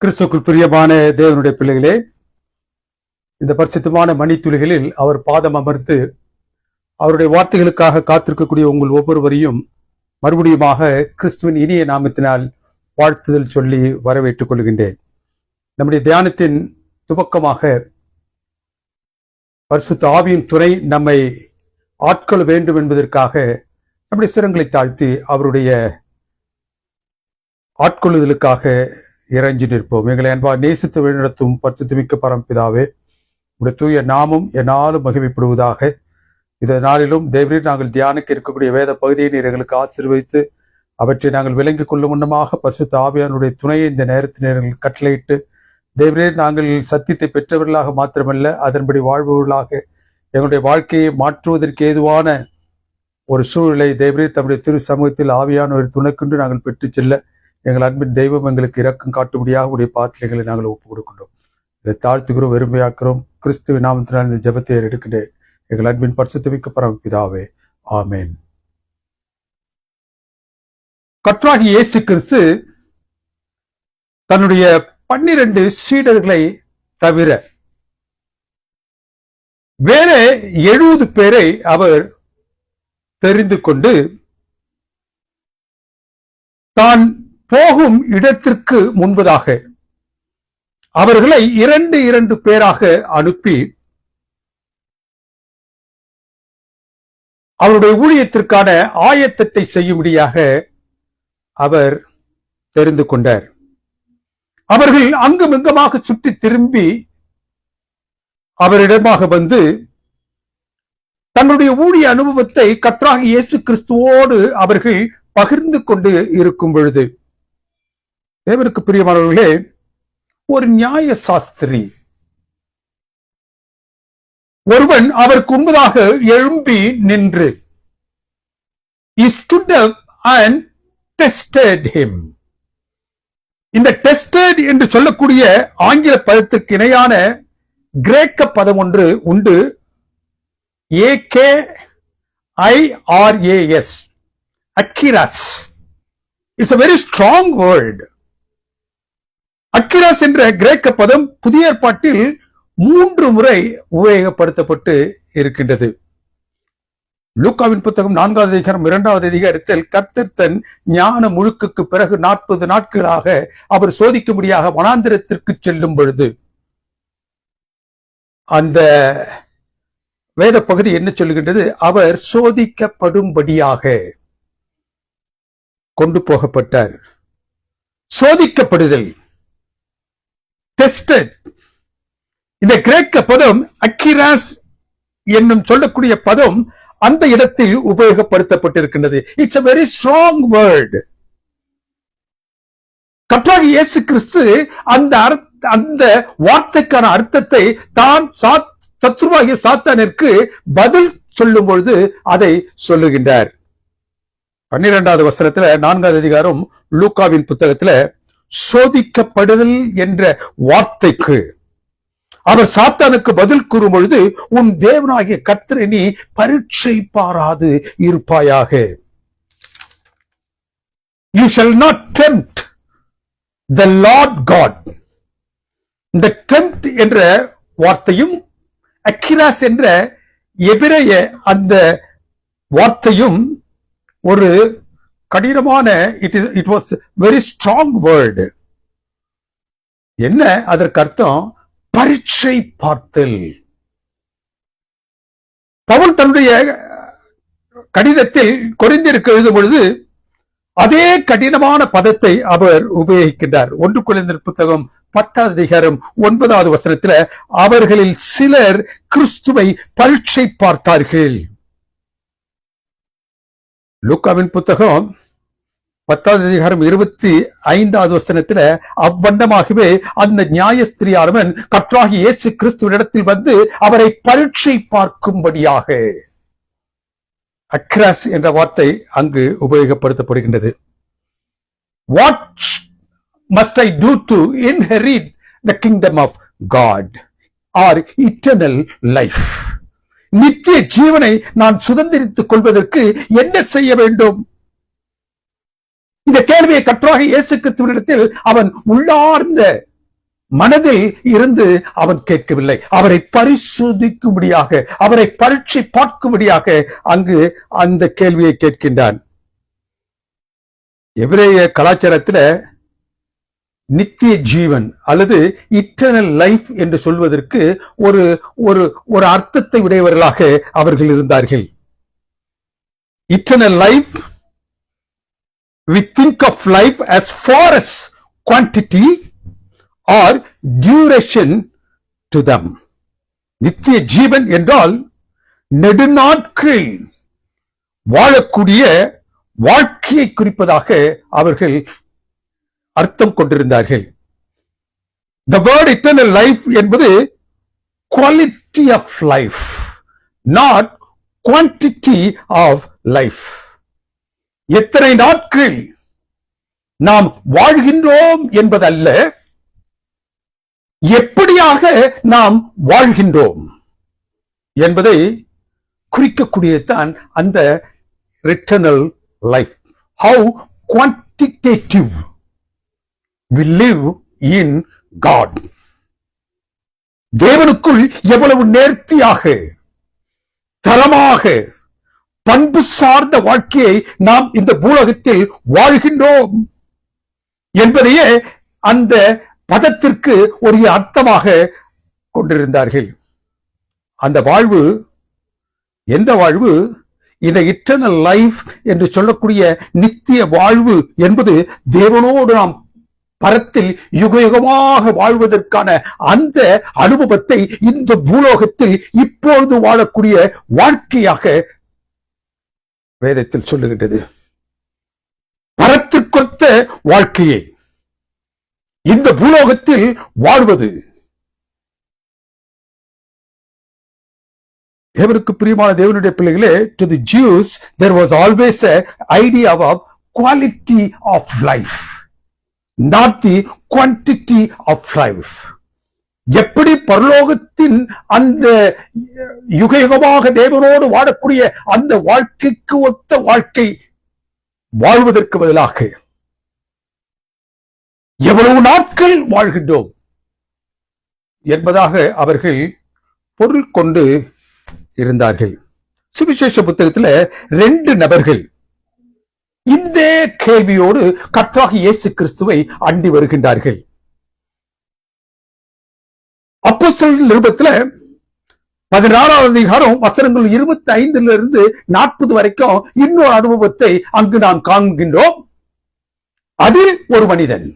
கிறிஸ்துக்குள் பிரியமான தேவனுடைய பிள்ளைகளே, இந்த பரிசுத்தமான மணித்துளிகளில் அவர் பாதம் அமர்ந்து அவருடைய வார்த்தைகளுக்காக காத்திருக்கக்கூடிய உங்கள் ஒவ்வொருவரையும் மறுபடியுமாக கிறிஸ்துவின் இனிய நாமத்தினால் வாழ்த்துதல் சொல்லி வரவேற்றுக் கொள்கின்றேன். நம்முடைய தியானத்தின் துவக்கமாக பரிசுத்த ஆவியின் துணை நம்மை ஆட்கொள்ள வேண்டும் என்பதற்காக நம்முடைய சிரங்களை தாழ்த்தி அவருடைய ஆட்கொள்ளுதலுக்காக இறைஞ்சி நிற்போம். எங்களை அன்பா நேசித்து வழிநடத்தும் பரிசுத்தமிக்க பரம்பிதாவே, உடைய தூய நாமம் என்னாலும் மகிமைப்படுவதாக. இந்த நாளிலும் தேவரீர் நாங்கள் தியானிக்க இருக்கக்கூடிய வேத பகுதியை நீர் எங்களுக்கு ஆசீர்வதித்து அவற்றை நாங்கள் விளங்கிக் கொள்ளும் முன்னமாக பரிசுத்த ஆவியானுடைய துணையை இந்த நேரத்தில் எங்களுக்கு கட்டளையிட்டு தேவரீர் நாங்கள் சத்தியத்தை பெற்றவர்களாக மாத்திரமல்ல, அதன்படி வாழ்பவர்களாக எங்களுடைய வாழ்க்கையை மாற்றுவதற்கு ஏதுவான ஒரு சூழலை தேவரீர் தம்முடைய திரு சமூகத்தில் ஆவியான ஒரு துணைக்கொண்டு நாங்கள் பெற்றுச் செல்ல எங்கள் அன்பின் தெய்வம் எங்களுக்கு இரக்கம் காட்டும்படியாக உடைய பாத்திரைகளை நாங்கள் ஒப்புக் கொடுக்கின்றோம். இதை தாழ்த்துகிறோம், வெறுமையாக்குறோம். கிறிஸ்துவின் நாமத்தினால் இந்த ஜெபத்தை எடுக்கின்றேன் எங்கள் அன்பின் பரிசுத்தமிக்க பரமபிதாவே, ஆமென். கர்த்தராகிய இயேசு கிறிஸ்து தன்னுடைய 12 சீடர்களை தவிர வேற 70 பேரை அவர் தெரிந்து கொண்டு தான் போகும் இடத்திற்கு முன்பதாக அவர்களை 2 பேராக அனுப்பி அவருடைய ஊழியத்திற்கான ஆயத்தத்தை செய்யும்படியாக அவர் தெரிந்து கொண்டார். அவர்கள் அங்குமிங்குமாக சுற்றி திரும்பி அவரிடமாக வந்து தங்களுடைய ஊழிய அனுபவத்தை கர்த்தராகிய இயேசு கிறிஸ்துவோடு அவர்கள் பகிர்ந்து கொண்டு இருக்கும் பொழுது, தேவனுக்கு பிரியமானவர்களே, ஒரு நியாய சாஸ்திரி ஒருவன் அவருக்கு முன்பதாக எழும்பி நின்று he stood up and tested him. இந்த டெஸ்டட் என்று சொல்லக்கூடிய ஆங்கில பதத்திற்கு இணையான கிரேக்க பதம் ஒன்று உண்டு. AKIRAS, அக்கிராஸ். It's a very strong word. அக்கிராஸ் என்ற கிரேக்க பதம் புதிய ஏற்பாட்டில் 3 முறை உபயோகப்படுத்தப்பட்டு இருக்கின்றது. லூக்காவின் புத்தகம் 4வது அதிகாரம் 2வது அதிகாரத்தில் கர்த்தர் தன் ஞான முழுக்குக்கு பிறகு 40 நாட்களாக அவர் சோதிக்கும்படியாக வனாந்திரத்திற்கு செல்லும் பொழுது அந்த வேத பகுதி என்ன சொல்லுகின்றது? அவர் சோதிக்கப்படும்படியாக கொண்டு போகப்பட்டார். சோதிக்கப்படுதல், டெஸ்டட். இந்த கிரேக்க பதம் அக்கிராஸ் என்னும் சொல்லக்கூடிய பதம் அந்த இடத்தில் உபயோகப்படுத்தப்பட்டிருக்கின்றது. It's a very strong word. கர்த்தராகிய இயேசு கிறிஸ்து அந்த வார்த்தைக்கான அர்த்தத்தை தான் சத்துருவாகிய சாத்தானிற்கு பதில் சொல்லும் பொழுது அதை சொல்லுகின்றார். 12வது வசனத்துல 4வது அதிகாரம் லூக்காவின் புத்தகத்துல சோதிக்கப்படுதல் என்ற வார்த்தைக்கு அவர் சாத்தானுக்கு பதில் கூறும் பொழுது, உன் தேவனாகிய கர்த்தரை நீ பரீட்சை பாராது இருப்பாயாக. You shall not tempt the Lord God. இந்த tempt என்ற வார்த்தையும் அக்கிராஸ் என்ற எபிரேய அந்த வார்த்தையும் ஒரு கடினமான, it was very strong word. என்ன அதற்கு அர்த்தம்? பரீட்சை பார்த்தல். பவுல் தன்னுடைய கடிதத்தில் கொரிந்தியருக்கு எழுதும் பொழுது அதே கடினமான பதத்தை அவர் உபயோகிக்கின்றார். 1 கொரிந்தியர் புத்தகம் 10வது அதிகாரம் 9வது வசனத்தில் அவர்களில் சிலர் கிறிஸ்துவை பரீட்சை பார்த்தார்கள். லூக்காவின் புத்தகம் 10வது அதிகாரம் 25வது வசனத்துல அவ்வண்ணமாகவே அந்த நியாயஸ்திரியானவன் கர்த்தராகிய இயேசு கிறிஸ்துவினிடத்தில் வந்து அவரை பரீட்சை பார்க்கும்படியாக. அக்ராஸ் என்ற வார்த்தை அங்கு உபயோகப்படுத்தப்படுகின்றது. What must I do to inherit the kingdom of God or eternal life? நித்திய ஜீவனை நான் சுதந்திரித்துக் கொள்வதற்கு என்ன செய்ய வேண்டும்? இந்த கேள்வியை கர்த்தராகிய இயேசு கிறிஸ்துவினிடத்தில் அவன் உள்ளார்ந்த மனதில் இருந்து அவன் கேட்கவில்லை. அவரை பரிசோதிக்கும்படியாக, அவரை பரீட்சை பார்க்கும்படியாக அங்கு அந்த கேள்வியை கேட்கின்றான். எபிரேய கலாச்சாரத்துல நித்திய ஜீவன் அல்லது இட்டர்னல் லைஃப் என்று சொல்வதற்கு ஒரு ஒரு ஒரு அர்த்தத்தை உடையவர்களாக அவர்கள் இருந்தார்கள். Eternal life, we think of life as far as quantity or duration to them. நித்திய ஜீவன் என்றால் நெடுநாட்கள் வாழக்கூடிய வாழ்க்கையை குறிப்பதாக அவர்கள் அர்த்தம் கொண்டிருந்தார்கள். The word eternal life என்பது quality of life, not quantity of life. எத்தனை நாட்கள் நாம் வாழ்கின்றோம் என்பதல்ல, எப்படியாக நாம் வாழ்கின்றோம் என்பதை குறிக்கக்கூடியதான் அந்த eternal life. How quantitative we live in God. தேவனுக்குள் எவ்வளவு நேர்த்தியாக, தரமாக, பண்பு சார்ந்த வாழ்க்கையை நாம் இந்த பூலகத்தில் வாழ்கின்றோம் என்பதையே அந்த பதத்திற்கு ஒரு அர்த்தமாக கொண்டிருந்தார்கள். அந்த வாழ்வு எந்த வாழ்வு? இந்த இட்டர்னல் லைஃப் என்று சொல்லக்கூடிய நித்திய வாழ்வு என்பது தேவனோடு நாம் பரத்தில் யுகயுகமாக வாழ்வதற்கான அந்த அனுபவத்தை இந்த பூலோகத்தில் இப்பொழுது வாழக்கூடிய வாழ்க்கையாக வேதத்தில் சொல்லுகின்றது. பரத்திற்கொத்த வாழ்க்கையை இந்த பூலோகத்தில் வாழ்வது. தேவனுக்கு பிரியமான தேவனுடைய பிள்ளைகளே, to the Jews there was always a idea of quality of life, not the quantity of life. எப்படி பரலோகத்தின் அந்த யுகயுகமாக தேவனோடு வாழக்கூடிய அந்த வாழ்க்கைக்கு ஒத்த வாழ்க்கை வாழ்வதற்கு பதிலாக எவ்வளவு நாட்கள் வாழ்கின்றோம் என்பதாக அவர்கள் பொருள் கொண்டு இருந்தார்கள். சுவிசேஷ புத்தகத்தில் 2 நபர்கள் இந்த கேள்வியோடு கர்த்தராகிய இயேசு கிறிஸ்துவை அண்டி வருகின்றார்கள். அப்போஸ்தலர் நிருபத்தில் 16வது அதிகாரம் வசனங்கள் 25 40 வரைக்கும் இன்னொரு அனுபவத்தை அங்கு நாம் காண்கின்றோம். அதில் ஒரு மனிதன்,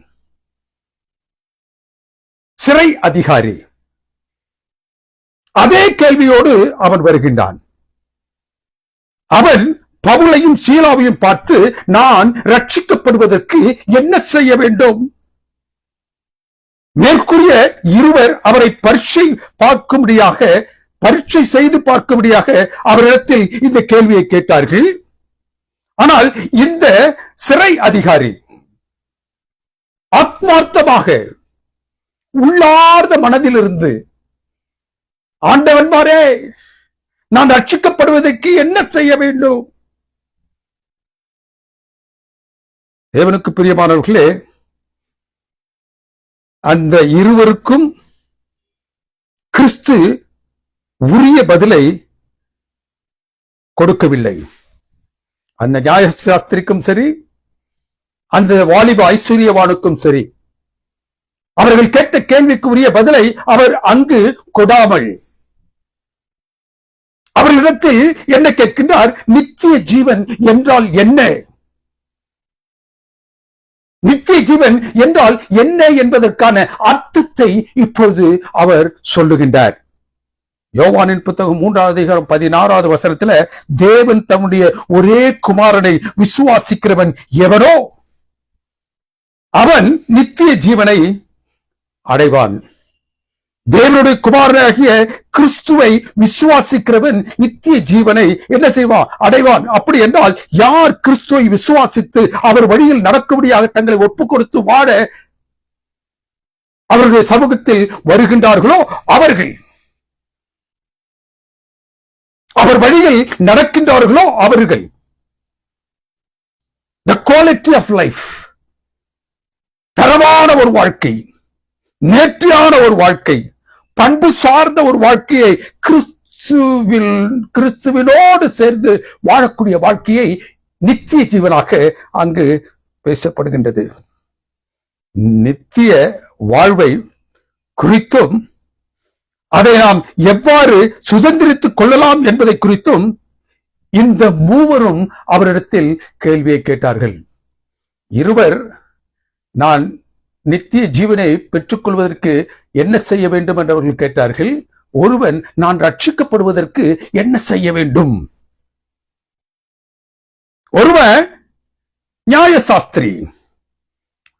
சிறை அதிகாரி, அதே கேள்வியோடு அவன் வருகின்றான். அவன் பவுலையும் சீலாவையும் பார்த்து, நான் ரட்சிக்கப்படுவதற்கு என்ன செய்ய வேண்டும்? மேற்கூறிய இருவர் அவரை பரீட்சை செய்து பார்க்கும்படியாக அவரிடத்தில் இந்த கேள்வியை கேட்டார்கள். ஆனால் இந்த சிறை அதிகாரி ஆத்மார்த்தமாக உள்ளார்ந்த மனதிலிருந்து, ஆண்டவன்மாரே, நான் ரட்சிக்கப்படுவதற்கு என்ன செய்ய வேண்டும்? தேவனுக்கு பிரியமானவர்களே, அந்த இருவருக்கும் கிறிஸ்து உரிய பதிலை கொடுக்கவில்லை. அந்த நியாயசாஸ்திரிக்கும் சரி, அந்த வாலிப ஐஸ்வர்யவானுக்கும் சரி, அவர்கள் கேட்ட கேள்விக்கு உரிய பதிலை அவர் அங்கு கொடாமல் அவர்களிடத்தில் என்ன கேட்கின்றார்? நித்திய ஜீவன் என்றால் என்ன? நித்திய ஜீவன் என்றால் என்ன என்பதற்கான அர்த்தத்தை இப்பொழுது அவர் சொல்லுகின்றார். யோவானின் புத்தகம் 3வது அதிகாரம் 16வது வசனத்துல, தேவன் தம்முடைய ஒரே குமாரனை விசுவாசிக்கிறவன் எவனோ அவன் நித்திய ஜீவனை அடைவான். தேவனுடைய குமாரனாகிய கிறிஸ்துவை விசுவாசிக்கிறவன் நித்திய ஜீவனை என்ன செய்வான்? அடைவான். அப்படி என்றால் யார் கிறிஸ்துவை விசுவாசித்து அவர் வழியில் நடக்கும்படியாக தங்களை ஒப்புக் கொடுத்து வாழ அவர்களுடைய சமூகத்தில் வருகின்றார்களோ அவர்கள், அவர் வழியில் நடக்கின்றார்களோ அவர்கள், the quality of life, தரமான ஒரு வாழ்க்கை, நேர்த்தியான ஒரு வாழ்க்கை, பண்பு சார்ந்த ஒரு வாழ்க்கையை, கிறிஸ்துவினோடு சேர்ந்து வாழக்கூடிய வாழ்க்கையை நித்திய ஜீவனாக அங்கு பேசப்படுகின்றது. நித்திய வாழ்வை குறித்தும் அதை நாம் எவ்வாறு சுதந்திரித்துக் கொள்ளலாம் என்பதை குறித்தும் இந்த மூவரும் அவரிடத்தில் கேள்வியை கேட்டார்கள். இருவர் நான் நித்திய ஜீவனை பெற்றுக் கொள்வதற்கு என்ன செய்ய வேண்டும் என்று அவர்கள் கேட்டார்கள். ஒருவன் நான் ரட்சிக்கப்படுவதற்கு என்ன செய்ய வேண்டும். ஒருவன் நியாயசாஸ்திரி.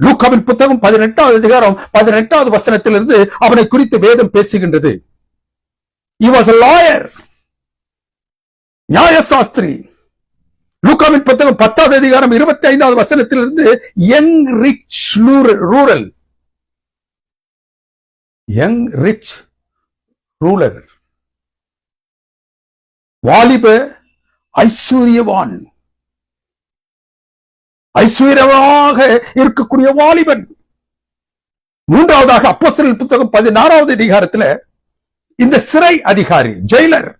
லூக்காவின் புத்தகம் 18வது அதிகாரம் 18வது வசனத்திலிருந்து அவனை குறித்து வேதம் பேசுகின்றது. He was a lawyer. நியாயசாஸ்திரி. லூக்காவின் புத்தகம் 10வது அதிகாரம் 25வது வசனத்திலிருந்து young rich rural. Young rich ruler, வாலிப ஐஸ்வர்யவான், ஐஸ்வர்யமாக இருக்கக்கூடிய வாலிபன். மூன்றாவதாக அப்போஸ்தலர் புத்தகம் 16வது அதிகாரத்தில் இந்த சிறை அதிகாரி, ஜெயிலர்.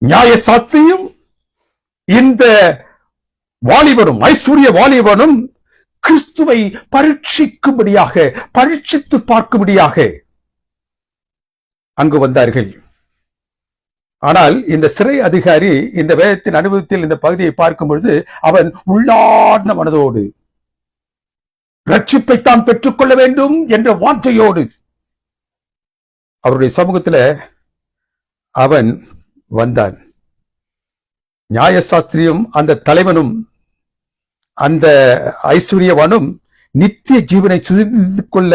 நியாயசாஸ்திரியும் இந்த வாலிபனும், ஐஸ்வர்ய வாலிபனும் கிறிஸ்துவை பரீட்சிக்கும்படியாக, பரீட்சித்து பார்க்கும்படியாக அங்கு வந்தார்கள். ஆனால் இந்த சிறை அதிகாரி இந்த வேதத்தின் அனுபவத்தில் இந்த பகுதியை பார்க்கும் பொழுது அவன் உள்ளார்ந்த மனதோடு ரட்சிப்பை தான் பெற்றுக்கொள்ள வேண்டும் என்ற வாஞ்சையோடு அவருடைய சமூகத்தில் அவன் வந்தான். நியாயசாஸ்திரியும் அந்த தலைவனும் அந்த ஐஸ்வர்யவானும் நித்திய ஜீவனை சுதந்திரித்துக் கொள்ள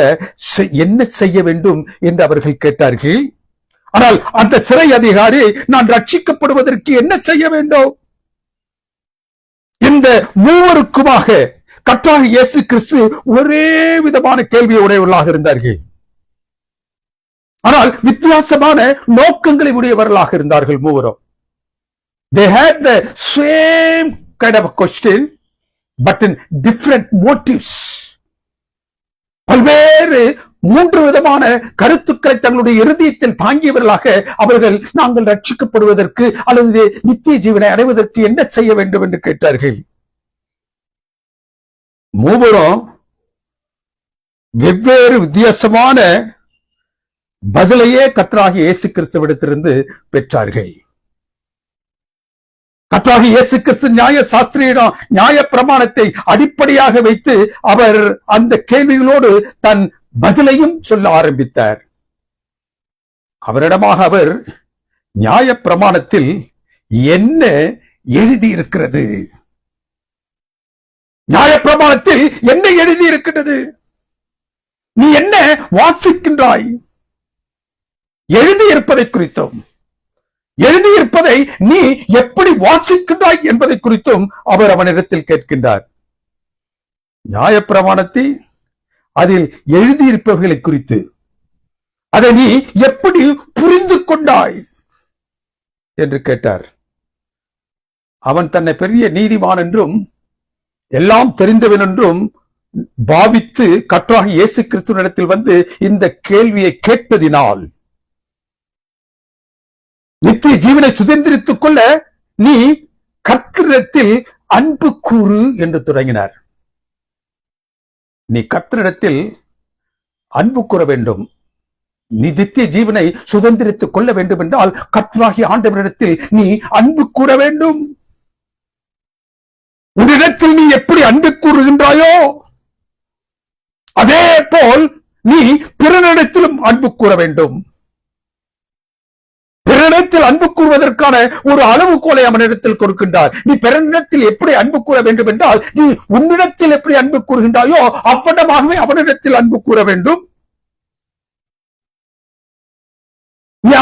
என்ன செய்ய வேண்டும் என்று அவர்கள் கேட்டார்கள். ஆனால் அந்த சிறை அதிகாரி நான் ரட்சிக்கப்படுவதற்கு என்ன செய்ய வேண்டும்? இந்த மூவருக்குமாக கர்த்தராகிய இயேசு கிறிஸ்து ஒரே விதமான கேள்வியை உடையவர்களாக இருந்தார்கள். ஆனால் வித்தியாசமான நோக்கங்களை உடையவர்களாக இருந்தார்கள் மூவரும். They had the same kind of a question but in different motives. பல்வேறு மூன்று விதமான கருத்துக்களை தங்களுடைய இருதயத்தில் தாங்கியவர்களாக அவர்கள் நாங்கள் ரட்சிக்கப்படுவதற்கு அல்லது நித்திய ஜீவனை அடைவதற்கு என்ன செய்ய வேண்டும் என்று கேட்டார்கள். மூவரும் வெவ்வேறு வித்தியாசமான பதிலையே கர்த்தராகிய இயேசு கிறிஸ்துவிடத்திலிருந்து பெற்றார்கள். கர்த்தராகிய இயேசு கிறிஸ்து நியாய சாஸ்திரியிடம் நியாய பிரமாணத்தை அடிப்படையாக வைத்து அவர் அந்த கேள்விகளோடு தன் பதிலையும் சொல்ல ஆரம்பித்தார். அவரிடமாக அவர் நியாய பிரமாணத்தில் என்ன எழுதியிருக்கிறது, நியாய பிரமாணத்தில் என்ன எழுதியிருக்கிறது, நீ என்ன வாசிக்கின்றாய், எழுதியிருப்பதை குறித்தும் எழுதியிருப்பதை நீ எப்படி வாசிக்கின்றாய் என்பதை குறித்தும் அவர் அவனிடத்தில் கேட்கின்றார். நியாயப்பிரமாணத்தை அதில் எழுதியிருப்பவர்களை குறித்து அதை நீ எப்படி புரிந்து கொண்டாய் என்று கேட்டார். அவன் தன்னை பெரிய நீதிமான் என்றும் எல்லாம் தெரிந்தவன் என்றும் பாவித்து கர்த்தராகிய இயேசு கிறிஸ்துவினிடத்தில் வந்து இந்த கேள்வியை கேட்டதினால் நித்திய ஜீவனை சுதந்திரித்துக் கொள்ள நீ கர்த்தரிடத்தில் அன்பு கூறு என்று தொடங்கினார். நீ கர்த்தரிடத்தில் அன்பு கூற வேண்டும். நீ நித்திய ஜீவனை சுதந்திரித்துக் கொள்ள வேண்டும் என்றால் கர்த்தராகிய ஆண்டவரிடத்தில் நீ அன்பு கூற வேண்டும். உன்னிடத்தில் நீ எப்படி அன்பு கூறுகின்றாயோ அதே போல் நீ பிறனிடத்திலும் அன்பு கூற வேண்டும். பிறனிடத்தில் அன்பு கூறுவதற்கான ஒரு அளவுகோலை அவனிடத்தில் கொடுக்கின்றார். நீ பிறனிடத்தில் எப்படி அன்பு கூற வேண்டும் என்றால் நீ உன்னிடத்தில் எப்படி அன்பு கூறுகின்றாயோ அவ்வளவாகவே அவனிடத்தில் அன்பு கூற வேண்டும். நீ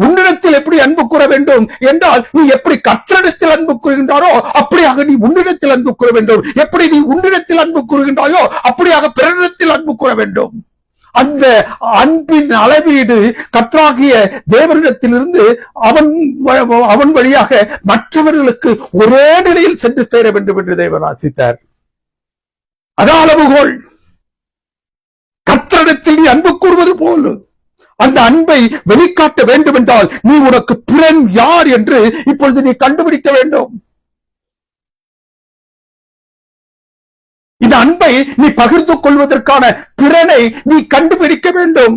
உன்னிடத்தில் எப்படி அன்பு கூற வேண்டும் என்றால் நீ எப்படி கர்த்தரிடத்தில் அன்பு கூறுகின்றாரோ அப்படியாக நீ உன்னிடத்தில் அன்பு கூற வேண்டும். எப்படி நீ உன்னிடத்தில் அன்பு கூறுகின்றாயோ அப்படியாக பிறனிடத்தில் அன்பு கூற வேண்டும். அந்த அன்பின் அளவீடு கர்த்தராகிய தேவனிடத்திலிருந்து அவன் வழியாக மற்றவர்களுக்கு ஒரே நிலையில் சென்று சேர வேண்டும் என்று தேவன் ஆசித்தார். அதான் அளவுகோல். பிறரிடத்தில் நீ அன்பு கூறுவது போல் அந்த அன்பை வெளிக்காட்ட வேண்டும் என்றால் நீ உனக்கு பிறன் யார் என்று இப்பொழுது நீ கண்டுபிடிக்க வேண்டும். இந்த அன்பை நீ பகிர்ந்து கொள்வதற்கான பிறனை நீ கண்டுபிடிக்க வேண்டும்.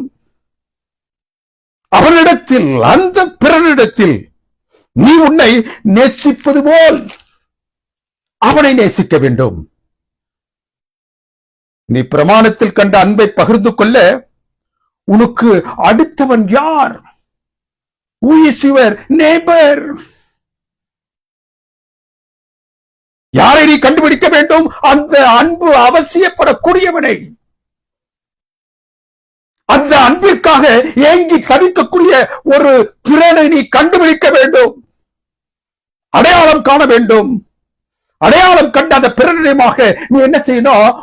அவனிடத்தில், அந்த பிறனிடத்தில் நீ உன்னை நேசிப்பது போல் அவனை நேசிக்க வேண்டும். நீ பிரமாணத்தில் கண்ட அன்பை பகிர்ந்து கொள்ள உனக்கு அடுத்தவன் யார்? Who is your neighbor? யாரை நீ கண்டுபிடிக்க வேண்டும்? அந்த அன்பு அவசியப்படக்கூடியவனை, அந்த அன்பிற்காக ஏங்கி தவிக்கக்கூடிய ஒரு பிறனை நீ கண்டுபிடிக்க வேண்டும், அடையாளம் காண வேண்டும். அடையாளம் கண்ட அந்த பிறனிடமாக நீ என்ன செய்யணும்?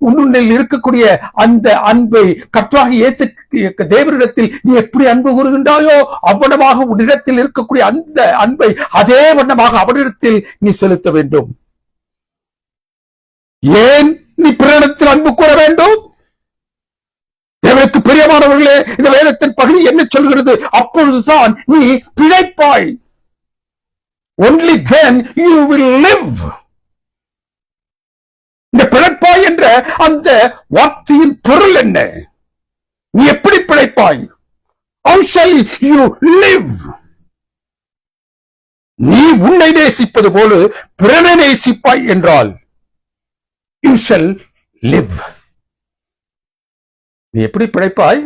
உன்னில் இருக்கக்கூடிய அந்த அன்பை கர்த்தராகிய இயேசு தேவனிடத்தில் நீ எப்படி அன்பு கூறுகின்றாயோ அவ்வளவாக உன்னிடத்தில் இருக்கக்கூடிய அந்த அன்பை அதே வண்ணமாக அவனிடத்தில் நீ செலுத்த வேண்டும். ஏன் நீ பிறனிடத்தில் அன்பு கூற வேண்டும்? தேவனுக்கு பிரியமானவர்களே, இந்த வேதத்தின் பகுதி என்ன சொல்கிறது? அப்பொழுதுதான் நீ பிழைப்பாய். Only then you will live. இந்த பிழைப்பாய் என்ற அந்த வார்த்தையின் பொருள் என்ன? நீ எப்படி பிழைப்பாய்? How shall you live? நீ உன்னை நேசிப்பது போல பிறனை நேசிப்பாய் என்றால் you shall live. நீ எப்படி பிழைப்பாய்?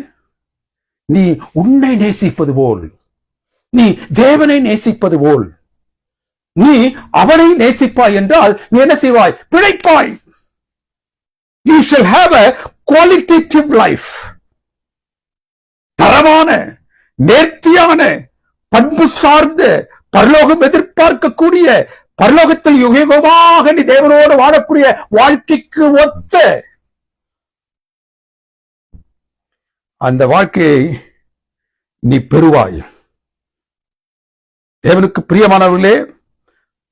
நீ உன்னை நேசிப்பது போல், நீ தேவனை நேசிப்பது போல் நீ அவனை நேசிப்பாய் என்றால் நீ என்ன செய்வாய்? பிழைப்பாய். You shall have a qualitative life. தரமான, நேர்த்தியான, பண்பு சார்ந்த, பரலோகம் எதிர்பார்க்கக்கூடிய, பரலோகத்தில் யுகமாக நீ தேவனோடு வாழக்கூடிய வாழ்க்கைக்கு ஒத்த அந்த வாழ்க்கையை நீ பெறுவாய். தேவனுக்கு பிரியமானவர்களே,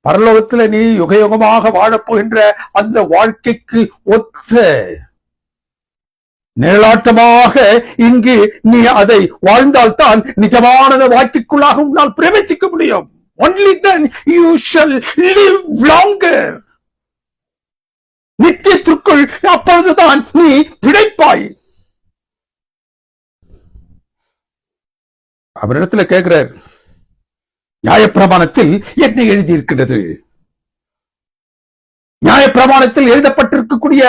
பரலோகத்தில் நீ யுகயுகமாக வாழப்போகின்ற அந்த வாழ்க்கைக்கு ஒத்த நிழலாட்டமாக இங்கு நீ அதை வாழ்ந்தால்தான் நிஜமான வாழ்க்கைக்குள்ளாக உன்னால் பிரவேசிக்க முடியும். Only then you shall live longer. நித்தியத்திற்குள் அப்பொழுதுதான் நீ பிழைப்பாய். அவரிடத்துல கேட்கிறார், நியாயப்பிரமாணத்தில் என்ன எழுதியிருக்கிறது? நியாயப்பிரமாணத்தில் எழுதப்பட்டிருக்கக்கூடிய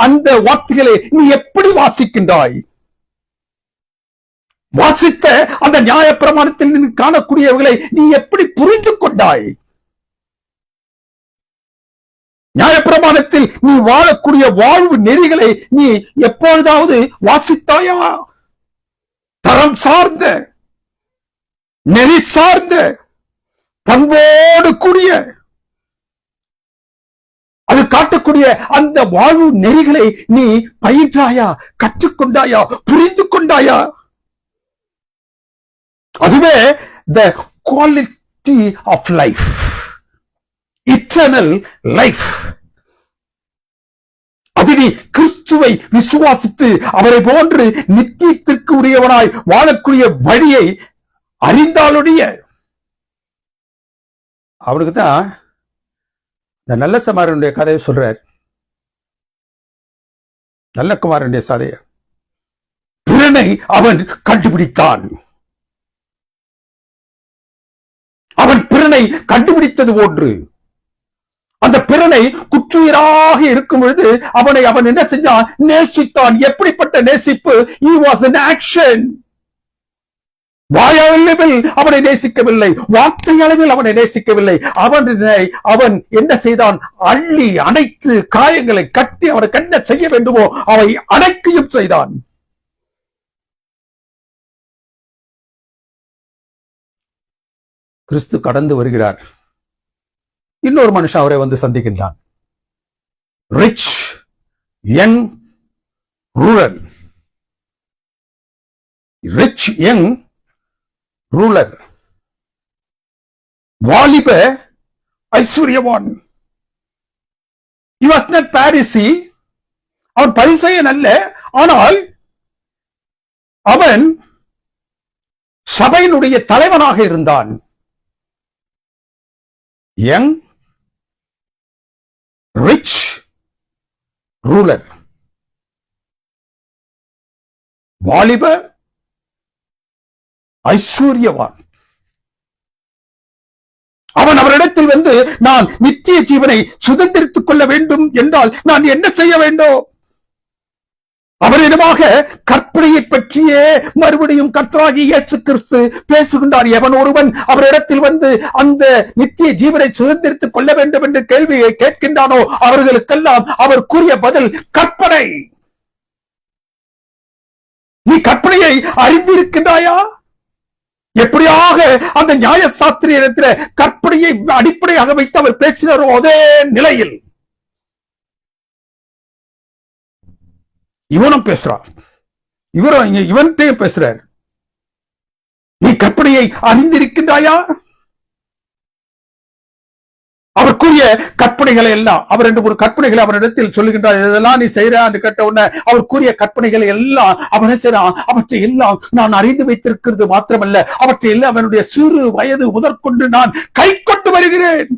அந்த வார்த்தைகளை நீ எப்படி வாசிக்கின்றாய்? வாசித்த அந்த நியாயப்பிரமாணத்தில் நீ காணக்கூடியவர்களை நீ எப்படி புரிந்து கொண்டாய்? நியாயப்பிரமாணத்தில் நீ வாழக்கூடிய வாழ்வு நெறிகளை நீ எப்பொழுதாவது வாசித்தாயா? தரம் சார்ந்த, நெறி சார்ந்த, பண்போடு கூடிய, அது காட்டக்கூடிய அந்த வாழ்வு நெறிகளை நீ பயின்றாயா? கற்றுக்கொண்டாயா? புரிந்து கொண்டாயா? அதுவே the quality of life, eternal life. அது நீ கிறிஸ்துவை விசுவாசித்து அவரை போன்று நித்தியத்திற்கு உரியவனாய் வாழக்கூடிய வழியை அறிந்தாலுடைய அவனுக்கு தான் இந்த நல்ல குமாரனுடைய கதையை சொல்றார். நல்ல குமாரனுடைய கதையை பிறனை அவன் கண்டுபிடித்தான். அவன் பிறனை கண்டுபிடித்தது போன்று அந்த பிறனை குற்றுயிராக இருக்கும் பொழுது அவன் என்ன செஞ்சான்? நேசித்தான். எப்படிப்பட்ட நேசிப்பு? He was in action. வாயளவில் அவனை நேசிக்கவில்லை, வார்த்தை அளவில் அவனை நேசிக்கவில்லை. அவன் என்ன செய்தான்? அள்ளி அணைத்து காயங்களை கட்டி அவனுக்கு என்ன செய்ய வேண்டுமோ அவை அனைத்தையும் செய்தான். கிறிஸ்து கடந்து வருகிறார். இன்னொரு மனுஷன் அவரை வந்து சந்திக்கின்றான். Rich young rural, rich young ruler, வாலிப ஐஸ்வர்யவான். He was not Pharisee. அவன் பரிசேயன் அல்ல. ஆனால் அவன் சபையினுடைய தலைவனாக இருந்தான். யங் ரிச் ரூலர், வாலிப ஐஸ்வர்யவான். அவன் அவரிடத்தில் வந்து, நான் நித்திய ஜீவனை சுதந்திரித்துக் கொள்ள வேண்டும் என்றால் நான் என்ன செய்ய வேண்டும்? அவரிடமாக கற்பனையை பற்றியே மறுபடியும் கர்த்தராகிய இயேசு கிறிஸ்து பேசுகின்றார். எவன் ஒருவன் அவரிடத்தில் வந்து அந்த நித்திய ஜீவனை சுதந்திரித்துக் கொள்ள வேண்டும் என்று கேள்வியை கேட்கின்றானோ அவர்களுக்கெல்லாம் அவர் கூறிய பதில் கற்பனை. நீ கற்பனையை அறிந்திருக்கின்றாயா? எப்படியாக அந்த நியாய சாஸ்திரியத்தில் கற்பனையை அடிப்படையாக வைத்து அவர் பேசினாரோ அதே நிலையில் இவனும் பேசுறார். இவன்கிட்டையும் பேசுறார். நீ கற்பனையை அறிந்திருக்கின்றாயா? அவர் கூறிய கற்பனைகளை எல்லாம், அவர் 2-3 கற்பனைகளை அவரிடத்தில் சொல்லுகின்றார். இதெல்லாம் நீ செய்யறான்னு கேட்ட உடனே அவர் கூறிய கற்பனைகளை எல்லாம் அவன் செய்யறான். அவற்றை எல்லாம் நான் அறிந்து வைத்திருக்கிறது மாத்திரமல்ல, அவற்றை எல்லாம் அவனுடைய சிறு வயது முதற்கொண்டு நான் கை கொண்டு வருகிறேன்.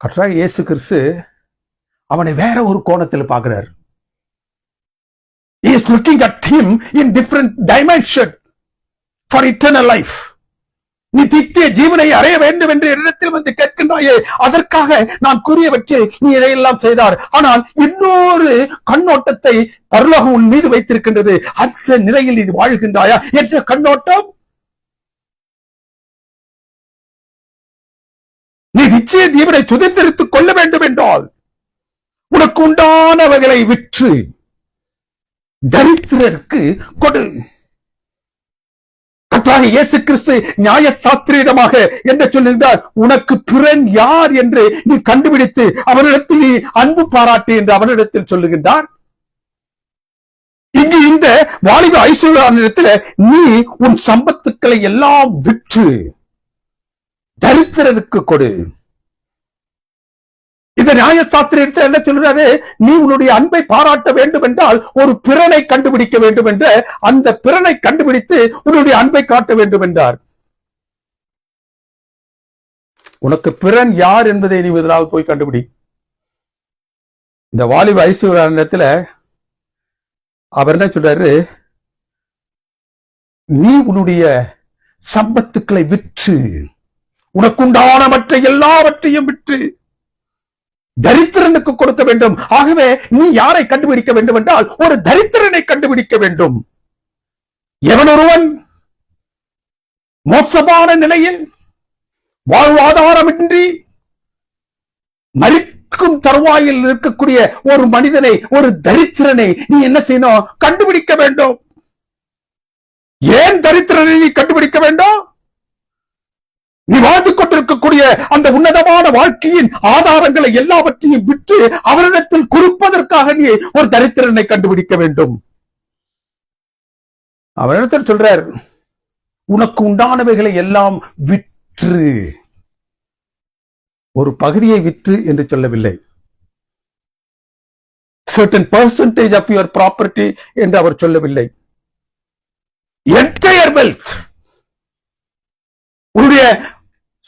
கர்த்தராகிய இயேசு கிறிஸ்து அவனை வேற ஒரு கோணத்தில் பார்க்கிறார். He is looking at him in different dimension for eternal life. நீ நித்திய ஜீவனை அடைய வேண்டும் என்று இடத்தில் வந்து கேட்கின்றாயே, அதற்காக நான் கூறியவற்றை நீ இதையெல்லாம் செய்தார். ஆனால் இன்னொரு கண்ணோட்டத்தை பரலோகம் உன் மீது வைத்திருக்கின்றது. அந்த நிலையில் நீ வாழ்கின்றாயா என்ற கண்ணோட்டம். நீ நிச்சய ஜீவனை சுதந்திரித்துக் கொள்ள வேண்டும் என்றால் உனக்கு உண்டானவைகளை விற்று தரித்திரருக்கு கொடு. கர்த்தராகிய இயேசு கிறிஸ்து நியாய சாஸ்திரியிடமாக என்ன சொல்லுகிறார்? உனக்கு பிறன் யார் என்று நீ கண்டுபிடித்து அவனிடத்தில் நீ அன்பு பாராட்டு என்று அவனிடத்தில் சொல்லுகின்றார். இங்கு இந்த வாலிப ஐஸ்வர்யத்தில் நீ உன் சம்பத்துக்களை எல்லாம் விற்று தரித்திரருக்கு கொடு. இந்த நியாய சாஸ்திரத்தில் என்ன சொல்றாரு? நீ உன்னுடைய அன்பை பாராட்ட வேண்டும் என்றால் ஒரு பிறனை கண்டுபிடிக்க வேண்டும் என்ற அந்த பிறனை கண்டுபிடித்து உன்னுடைய அன்பை காட்ட வேண்டும் என்றார். உனக்கு பிறன் யார் என்பதை நீ முதலாவது போய் கண்டுபிடி. இந்த வாலிப ஐஸ்வர்யத்துல அவர் என்ன சொல்றாரு? நீ உன்னுடைய சம்பத்துக்களை விற்று, உனக்குண்டான மற்ற எல்லாவற்றையும் விற்று தரித்திரனுக்கு கொடுக்க வேண்டும். ஆகவே நீ யாரை கண்டுபிடிக்க வேண்டும் என்றால் ஒரு தரித்திரனை கண்டுபிடிக்க வேண்டும். எவன் ஒருவன் மோசமான நிலையில் வாழ்வாதாரமின்றி மரிக்கும் தருவாயில் இருக்கக்கூடிய ஒரு மனிதனை, ஒரு தரித்திரனை நீ என்ன செய்யணும்? கண்டுபிடிக்க வேண்டும். ஏன் தரித்திரனை நீ கண்டுபிடிக்க வேண்டும்? நீ வாழ்ந்து கொண்டிருக்கக்கூடிய அந்த உன்னதமான வாழ்க்கையின் ஆதாரங்களை எல்லாவற்றையும் விட்டு அவரிடத்தில் கொடுப்பதற்காக நீ ஒரு தரித்திரனை கண்டுபிடிக்க வேண்டும். அவரிடத்தில் சொல்றார், உனக்கு உண்டானவைகளை எல்லாம் விற்று. ஒரு பகுதியை விற்று என்று சொல்லவில்லை. certain percentage of your property என்று அவர் சொல்லவில்லை. entire wealth, உன்னுடைய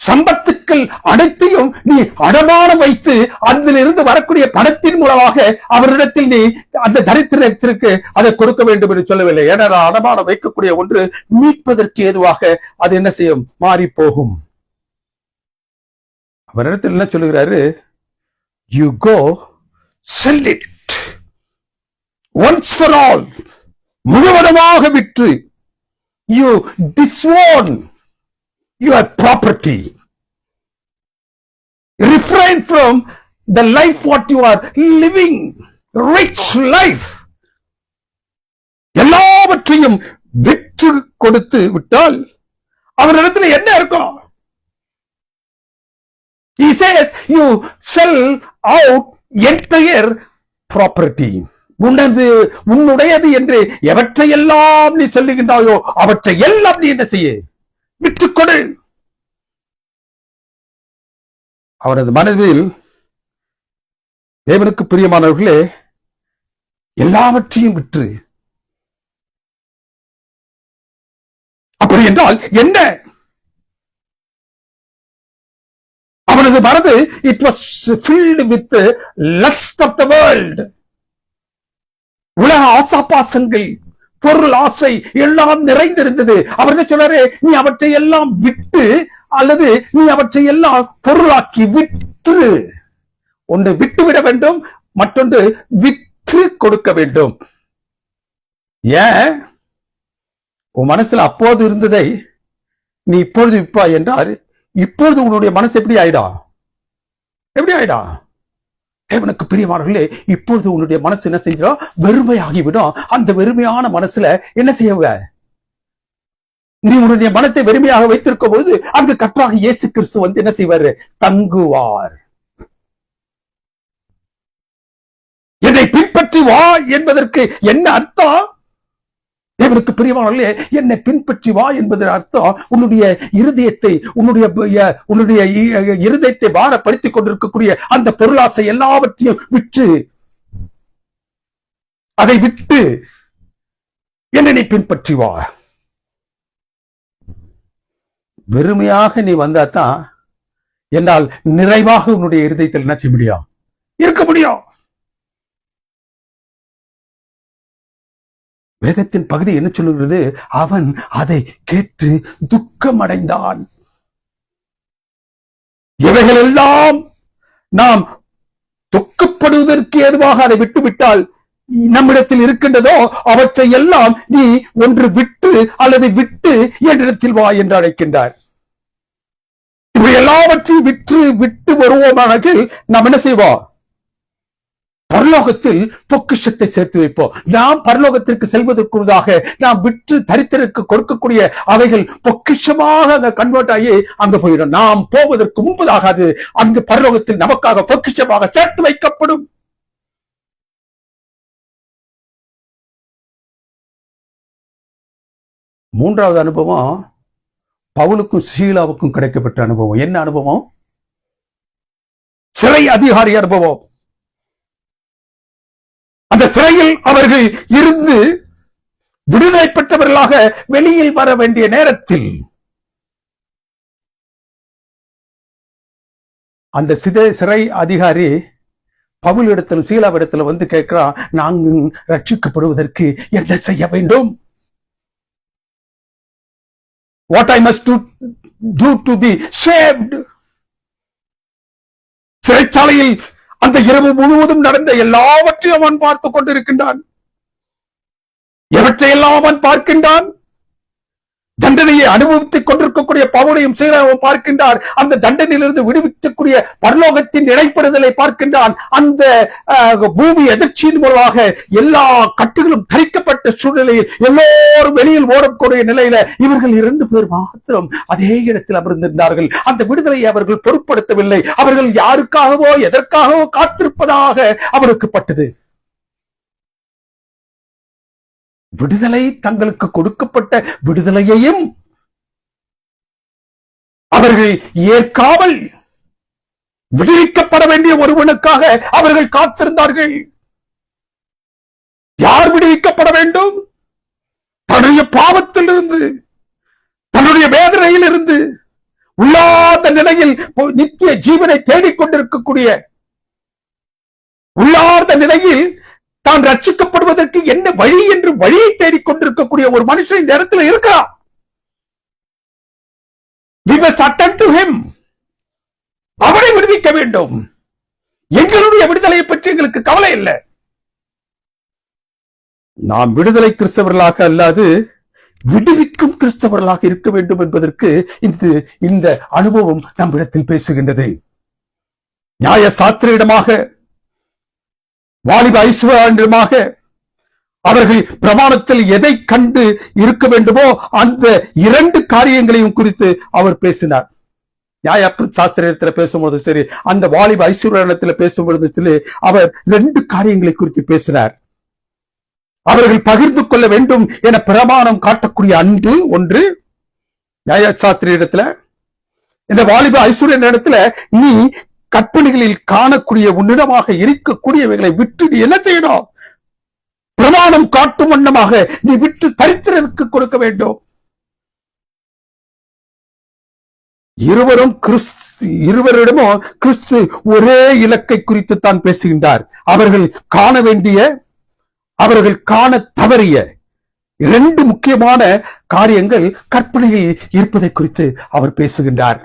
சம்பத்துக்கள் அனைத்தையும் நீ அடமானம் வைத்து அதிலிருந்து வரக்கூடிய பணத்தின் மூலமாக அவரிடத்தில் நீ அந்த தரித்திரத்திற்கு அதை கொடுக்க வேண்டும் என்று சொல்லவில்லை. ஏனால் அடமானம் வைக்கக்கூடிய ஒன்று மீட்பதற்கு ஏதுவாக அது என்ன செய்யும்? மாறி போகும். அவரிடத்தில் என்ன சொல்லுகிறாரு? you go sell it once for all, முழுவதுமாக விற்று, you disown your property, refrain from the life what you are living, rich life. எல்லாவற்றையும் விற்று கொடுத்து விட்டால் அவரிடத்தில் என்ன இருக்கும்? He says you sell out entire property. உன்னுடையது என்று எவற்றையெல்லாம் நீ சொல்லுகின்றாயோ அவற்றை எல்லாம் நீ என்ன செய்ய? விற்றுக்கொடு. அவரது மனதில், தேவனுக்கு பிரியமானவர்களே, எல்லாவற்றையும் விற்று. அப்படி என்றால் என்ன? அவனது மனது it was filled with lust of the world. உலக ஆசாபாசங்கள், பொருள் ஆசை எல்லாம் நிறைந்திருந்தது. அவர் என்ன சொல்றாரு? நீ அவற்றை எல்லாம் விட்டு, அல்லது நீ அவற்றை எல்லாம் பொருளாக்கி விற்று. ஒன்று விட்டு விட வேண்டும், மற்றொன்று விற்று கொடுக்க வேண்டும். ஏன் உன் மனசுல அப்போது இருந்ததை நீ இப்பொழுது விற்பா என்றால், இப்பொழுது உன்னுடைய மனசு எப்படி ஆயிடா? தேவனுக்கு பிரியமானவர்களே, இப்பொழுது உன்னுடைய மனசு என்ன செஞ்சிடும்? வெறுமையாகிவிடும். அந்த வெறுமையான மனசுல என்ன செய்வ? நீ உன்னுடைய மனத்தை வெறுமையாக வைத்திருக்கும் போது அங்கு கர்த்தராகிய இயேசு கிறிஸ்து வந்து என்ன செய்வாரு? தங்குவார். என்னை பின்பற்றி வா என்பதற்கு என்ன அர்த்தம்? தேவனுக்கு பிரியமானவர்களே, என்னை பின்பற்றி வா என்பதன் அர்த்தம், உன்னுடைய இருதயத்தை பாரப்படுத்திக் கொண்டிருக்கக்கூடிய அந்த பொருளாசை எல்லாவற்றையும் விற்று, அதை விட்டு என்னை பின்பற்றி வா. வெறுமையாக நீ வந்தாதான் என்னால் நிறைவாக உன்னுடைய இருதயத்தில் என்ன செய்ய முடியும்? இருக்க முடியும். வேதத்தின் பகுதி என்ன சொல்லுகிறது? அவன் அதை கேட்டு துக்கம் அடைந்தான். இவைகள் எல்லாம் நாம் துக்கப்படுவதற்கு ஏதுவாக அதை விட்டுவிட்டால் நம்மிடத்தில் இருக்கின்றதோ அவற்றை எல்லாம் நீ ஒன்று விட்டு அல்லது விட்டு என்னிடத்தில் வா என்று அழைக்கின்றார். இவை எல்லாவற்றையும் விட்டு வருவோமானால் நாம் என்ன செய்வோம்? பரலோகத்தில் பொக்கிஷத்தை சேர்த்து வைப்போம். நாம் பரலோகத்திற்கு செல்வதற்குள்ளதாக நாம் விற்று தரித்திற்கு கொடுக்கக்கூடிய அவைகள் பொக்கிஷமாக அங்க கன்வெர்ட் ஆகி அங்க போயிடும். நாம் போவதற்கு முன்பதாக அது அங்கு பரலோகத்தில் நமக்காக பொக்கிஷமாக சேர்த்து வைக்கப்படும். மூன்றாவது அனுபவம் பவுலுக்கும் சீலாவுக்கும் கிடைக்கப்பட்ட அனுபவம். என்ன அனுபவம்? சிறை அதிகாரி அனுபவம். அந்த சிறையில் அவர்கள் இருந்து விடுதலை பெற்றவர்களாக வெளியில் வர வேண்டிய நேரத்தில் அந்த சிறை அதிகாரி பவுலிடத்தில் சீலாவிடத்தில் வந்து கேட்கிறான், நாங்கள் ரட்சிக்கப்படுவதற்கு என்ன செய்ய வேண்டும்? What I must do to be saved? சிறைச்சாலையில் அந்த இரவு முழுவதும் நடந்த எல்லாவற்றையும் அவன் பார்த்துக் கொண்டிருக்கின்றான். எவற்றையெல்லாம் அவன் பார்க்கின்றான்? தண்டனையை அனுபவித்துக் கொண்டிருக்கக்கூடிய பவுலையும் சீலாவும் பார்க்கின்றார். அந்த தண்டனையிலிருந்து விடுவிக்கக்கூடிய பரலோகத்தின் இடைப்படுதலை பார்க்கின்றான். அந்த பூமி எதிர்ச்சியின் மூலமாக எல்லா கட்டுகளும் தரிக்கப்பட்ட சூழ்நிலையில் எல்லோரும் வெளியில் ஓடக்கூடிய நிலையில இவர்கள் 2 பேர் மாத்திரம் அதே இடத்தில் அமர்ந்திருந்தார்கள். அந்த விடுதலையை அவர்கள் பொருட்படுத்தவில்லை. அவர்கள் யாருக்காகவோ எதற்காகவோ காத்திருப்பதாக அவருக்கு பட்டது. விடுதலை, தங்களுக்கு கொடுக்கப்பட்ட விடுதலையையும் அவர்கள் ஏற்காமல் விடுவிக்கப்பட வேண்டிய ஒருவனுக்காக அவர்கள் காத்திருந்தார்கள். யார் விடுவிக்கப்பட வேண்டும்? தன்னுடைய பாவத்திலிருந்து, தன்னுடைய வேதனையில் இருந்து, உள்ளாத நிலையில் நித்திய ஜீவனை தேடிக்கொண்டிருக்கக்கூடிய, உள்ளார்ந்த நிலையில் தான் ரட்சிக்கப்படுவதற்கு என்ன வழி என்று வழியை தேடிக்கொண்டிருக்கக்கூடிய ஒரு மனுஷன் இந்த இடத்துல இருக்கிறான். We must attend to him. அவனை விடுவிக்க வேண்டும். எங்களுடைய விடுதலையை பற்றி எங்களுக்கு கவலை இல்லை. நாம் விடுதலை கிறிஸ்தவர்களாக அல்லாது விடுவிக்கும் கிறிஸ்தவர்களாக இருக்க வேண்டும் என்பதற்கு இந்த அனுபவம் நம்மிடத்தில் பேசுகின்றது. நியாய சாஸ்திரிடமாக, வாலிப ஐஸ்வர்யமாக அவர்கள் பிரமாணத்தில் எதை கண்டு இருக்க வேண்டுமோ அந்த 2 காரியங்களையும் குறித்து அவர் பேசினார். நியாய சாஸ்திரத்தில் பேசும்போது சரி, அந்த வாலிப ஐஸ்வர்யத்தில் பேசும்பொழுது சரி, அவர் 2 காரியங்களை குறித்து பேசினார். அவர்கள் பகிர்ந்து கொள்ள வேண்டும் என பிரமாணம் காட்டக்கூடிய அன்பு ஒன்று நியாய சாஸ்திரியிடத்துல. இந்த வாலிப ஐஸ்வர்ய இடத்துல நீ கற்பனைகளில் காணக்கூடிய உன்னிடமாக இருக்கக்கூடியவைகளை விட்டு நீ என்ன செய்யணும்? பிரமாணம் காட்டும் வண்ணமாக நீ விட்டு தரித்திரருக்கு கொடுக்க வேண்டும். இருவரிடமும் கிறிஸ்து ஒரே இலக்கை குறித்து தான் பேசுகின்றார். அவர்கள் காண வேண்டிய, அவர்கள் காண தவறிய இரண்டு முக்கியமான காரியங்கள் கற்பனையில் இருப்பதை குறித்து அவர் பேசுகின்றார்.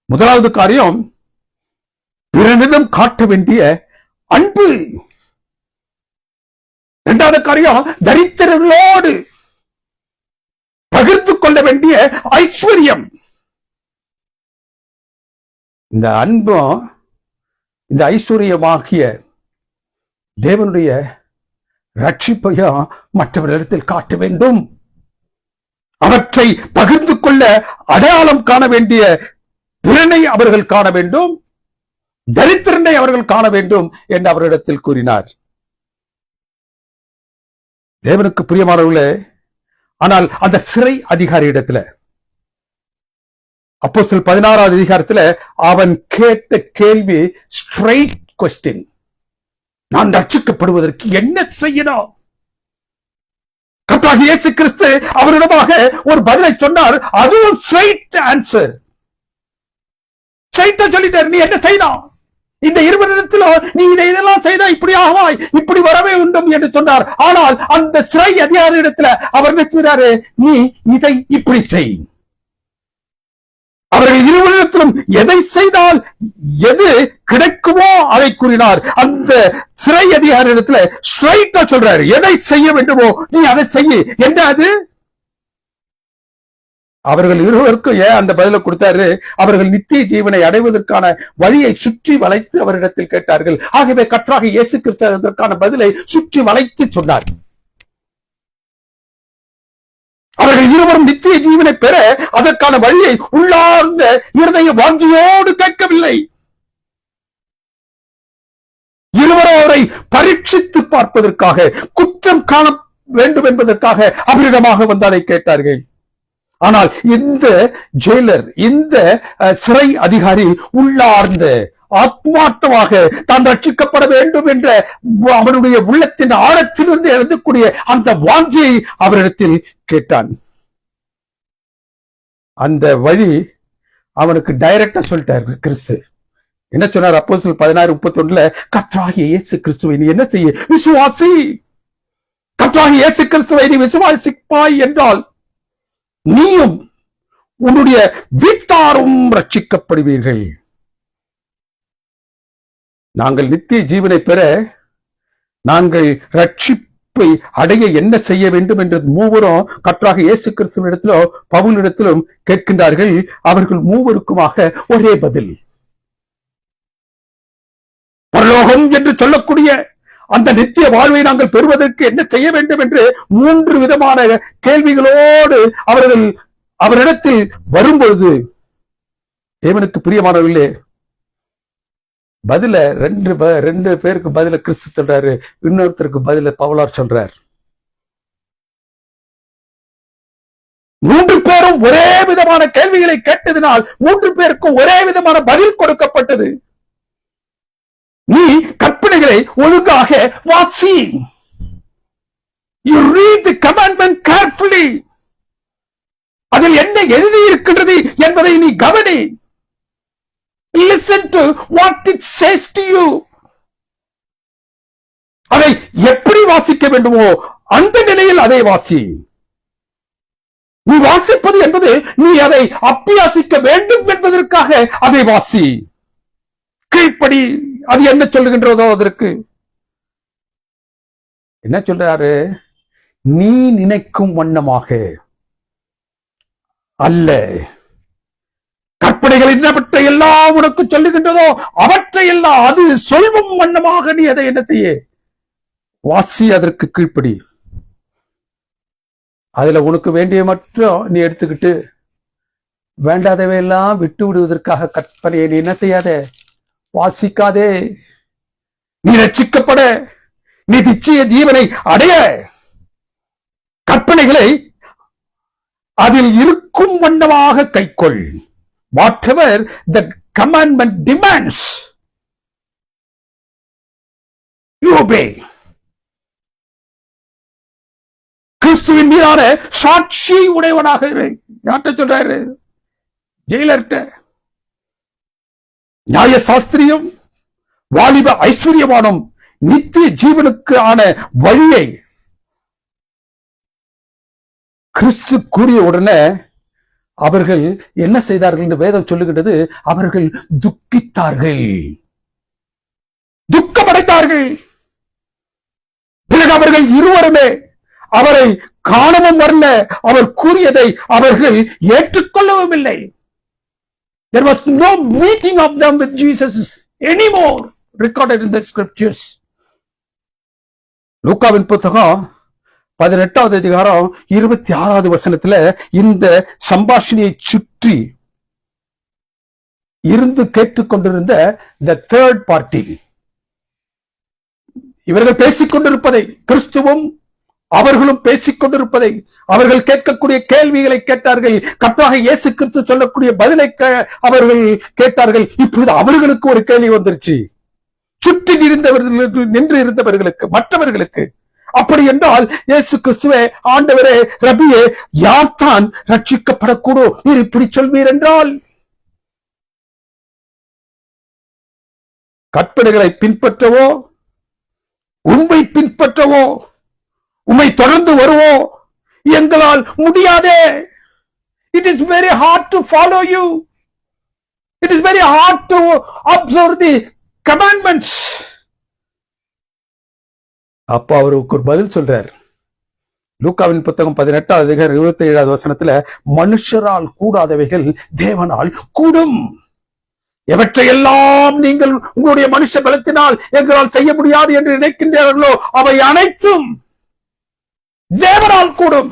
முதலாவது காரியம் பிறனிடம் காட்ட வேண்டிய அன்பு. இரண்டாவது காரியம் தரித்திரர்களோடு பகிர்ந்து கொள்ள வேண்டிய ஐஸ்வர்யம். இந்த அன்பும் இந்த ஐஸ்வர்யமாகிய தேவனுடைய ரட்சிப்பையும் மற்றவர்களிடத்தில் காட்ட வேண்டும். அவற்றை பகிர்ந்து கொள்ள அடையாளம் காண வேண்டிய திறனை அவர்கள் காண வேண்டும், தரித்திரனை அவர்கள் காண வேண்டும் என்று அவரிடத்தில் கூறினார். தேவனுக்கு பிரியமானவர்களே, ஆனால் அந்த சிறை அதிகாரி இடத்துல அப்போஸ்தலர் 16வது அதிகாரத்துல அவன் கேட்ட கேள்வி ஸ்ட்ரைட் கொஸ்டின். நான் ரட்சிக்கப்படுவதற்கு என்ன செய்யணும்? கர்த்தராகிய இயேசு கிறிஸ்து அவரிடமாக ஒரு பதிலை சொன்னார். அதுவும் ஸ்ட்ரைட் ஆன்சர். ஸ்ட்ரைட்டா சொல்லிட்டார், நீ என்ன செய்யணும்? இந்த இருவரிடத்திலும் நீ இதெல்லாம் செய்தா இப்படி ஆவாய், இப்படி வரவே வேண்டும் என்று சொன்னார். ஆனால் அந்த சிறை அதிகாரி இடத்துல அவர் என்ன செய்றாரு? நீ இதை இப்படி செய். அவர்கள் இருவரிடத்திலும் எதை செய்தால் எது கிடைக்குமோ அதை கூறினார். அந்த சிறை அதிகாரி இடத்துல ஸ்ட்ரைட்டா சொல்றாரு, எதை செய்ய வேண்டுமோ நீ அதை செய்ய. என்ன அது? அவர்கள் இருவருக்கும் ஏன் அந்த பதிலை கொடுத்தாரு? அவர்கள் நித்திய ஜீவனை அடைவதற்கான வழியை சுற்றி வளைத்து அவரிடத்தில் கேட்டார்கள். ஆகவே கர்த்தராகிய இயேசு கிறிஸ்து அதற்கான பதிலை சுற்றி வளைத்து சொன்னார். அவர்கள் இருவரும் நித்திய ஜீவனை பெற அதற்கான வழியை உள்ளார்ந்த இருதய வாஞ்சியோடு கேட்கவில்லை. இருவரும் அவரை பரீட்சித்து பார்ப்பதற்காக, குற்றம் காண வேண்டும் என்பதற்காக அவரிடமாக வந்து அதை கேட்டார்கள். ஆனால் இந்த ஜெயிலர், இந்த சிறை அதிகாரி உள்ளார்ந்த ஆத்மார்த்தமாக தான் ரட்சிக்கப்பட வேண்டும் என்ற அவனுடைய உள்ளத்தின் ஆழத்திலிருந்து எழுதக்கூடிய அந்த வாஞ்சியை அவரிடத்தில் கேட்டான். அந்த வழி அவனுக்கு டைரக்டா சொல்லிட்டார் கிறிஸ்து. என்ன சொன்னார்? அப்போஸ்தலர் 16:31 கர்த்தராகிய இயேசு கிறிஸ்துவை நீ என்ன செய்ய? விசுவாசி. கர்த்தராகிய இயேசு கிறிஸ்துவை நீ விசுவாசிப்பாய் என்றால் நீயும் உன்னுடைய வீட்டாரும் ரட்சிக்கப்படுவீர்கள். நாங்கள் நித்திய ஜீவனை பெற, நாங்கள் ரட்சிப்பை அடைய என்ன செய்ய வேண்டும் என்று மூவரும் கர்த்தராகிய இயேசு கிறிஸ்துவினிடத்திலும் பவுலிடத்திலும் கேட்கின்றார்கள். அவர்கள் மூவருக்குமாக ஒரே பதில். பரலோகம் என்று சொல்லக்கூடிய அந்த நித்திய வாழ்வை நாங்கள் பெறுவதற்கு என்ன செய்ய வேண்டும் என்று 3 விதமான கேள்விகளோடு அவர்கள் அவரிடத்தில் வரும்பொழுது, தேவனுக்கு பிரியமானவர்களே, பதில ரெண்டு பேருக்கு பதில கிறிஸ்து சொல்றாரு, இன்னொருத்தருக்கு பதில பவுலார் சொல்றார். 3 பேரும் ஒரே விதமான கேள்விகளை கேட்டதினால் 3 பேருக்கும் ஒரே விதமான பதில் கொடுக்கப்பட்டது. நீ கற்பனைகளை ஒழுங்காக வாசி. You read the commandment carefully. அதில் என்ன எழுதி இருக்கின்றது என்பதை நீ கவனி. Listen to what it says to you. அதை எப்படி வாசிக்க வேண்டுமோ அந்த நிலையில் அதை வாசி. நீ வாசிப்பது என்பது நீ அதை அபியாசிக்க வேண்டும் என்பதற்காக அதை வாசி. கீழ்ப்படி. அது என்ன சொல்லுகின்றதோ அதற்கு என்ன சொல்றாரு? நீ நினைக்கும் வண்ணமாக அல்ல, கற்பனைகள் என்னவற்றை எல்லாம் உனக்கு சொல்லுகின்றதோ அவற்றை எல்லாம் அது சொல்லும் வண்ணமாக நீ அதை என்ன செய்ய? வாசி. அதற்கு கீழ்ப்படி. அதுல உனக்கு வேண்டிய மட்டும் நீ எடுத்துக்கிட்டு வேண்டாதவையெல்லாம் விட்டு விடுவதற்காக கற்பனையை நீ என்ன செய்யாத? வாசிக்காதே. நீ ரட்சிக்கப்பட, நீ நித்திய ஜீவனை அடைய கற்பனைகளை அதில் இருக்கும் வண்ணமாக கைக்கொள். Whatever the commandment demands, you obey. உண்மையான சாட்சி உடையவனாக இரு. யார்கிட்ட சொல்றாரு? ஜெயிலர்கிட்ட. நியாய சாஸ்திரியம் வாலிப ஐஸ்வர்யமானும் நித்திய ஜீவனுக்கு ஆன வழியை கிறிஸ்து கூறிய உடனே அவர்கள் என்ன செய்தார்கள் என்று வேதம் சொல்லுகின்றது. அவர்கள் துக்கித்தார்கள், துக்கமடைந்தார்கள். பிறகு அவர்கள் இருவருமே அவரை காணவும் வரல, அவர் கூறியதை அவர்கள் ஏற்றுக்கொள்ளவும் இல்லை. There was no meeting of them with Jesus anymore recorded in the scriptures. லூக்காவின் புத்தகம் 18வது அதிகாரம் 26வது வசனத்துல இந்த சம்பாஷணையை சுற்றி இருந்து கேட்டுக்கொண்டிருந்த the third party, இவர்கள் பேசிக் கொண்டிருப்பதை, கிறிஸ்துவும் அவர்களும் பேசிக் கொண்டிருப்பதை, அவர்கள் கேட்கக்கூடிய கேள்விகளை கேட்டார்கள். கர்த்தராகிய இயேசு கிறிஸ்து சொல்லக்கூடிய பதிலை அவர்கள் கேட்டார்கள். இப்பொழுது அவர்களுக்கு ஒரு கேள்வி வந்துருச்சு, சுற்றி நின்று இருந்தவர்களுக்கு, மற்றவர்களுக்கு. அப்படி என்றால் இயேசு கிறிஸ்துவே, ஆண்டவரே, ரபியே, யார்தான் ரட்சிக்கப்படக்கூடும் நீர் இப்படி சொல்வீர் என்றால்? கற்பனைகளை பின்பற்றவோ, உண்மை பின்பற்றவோ, உம்மை தொடர்ந்து வருவோ எங்களால் முடியாதே. It is very hard to follow you. It is very hard to observe the commandments. அப்ப அவருக்கு ஒரு பதில் சொல்றார். லூக்காவின் புத்தகம் 18வது அதிகாரம் 27வது வசனத்துல, மனுஷரால் கூடாதவைகள் தேவனால் கூடும். எவற்றையெல்லாம் நீங்கள் உங்களுடைய மனுஷ பலத்தினால் எங்களால் செய்ய முடியாது என்று நினைக்கின்றார்களோ அவை அனைத்தும் தேவனால் கூடும்.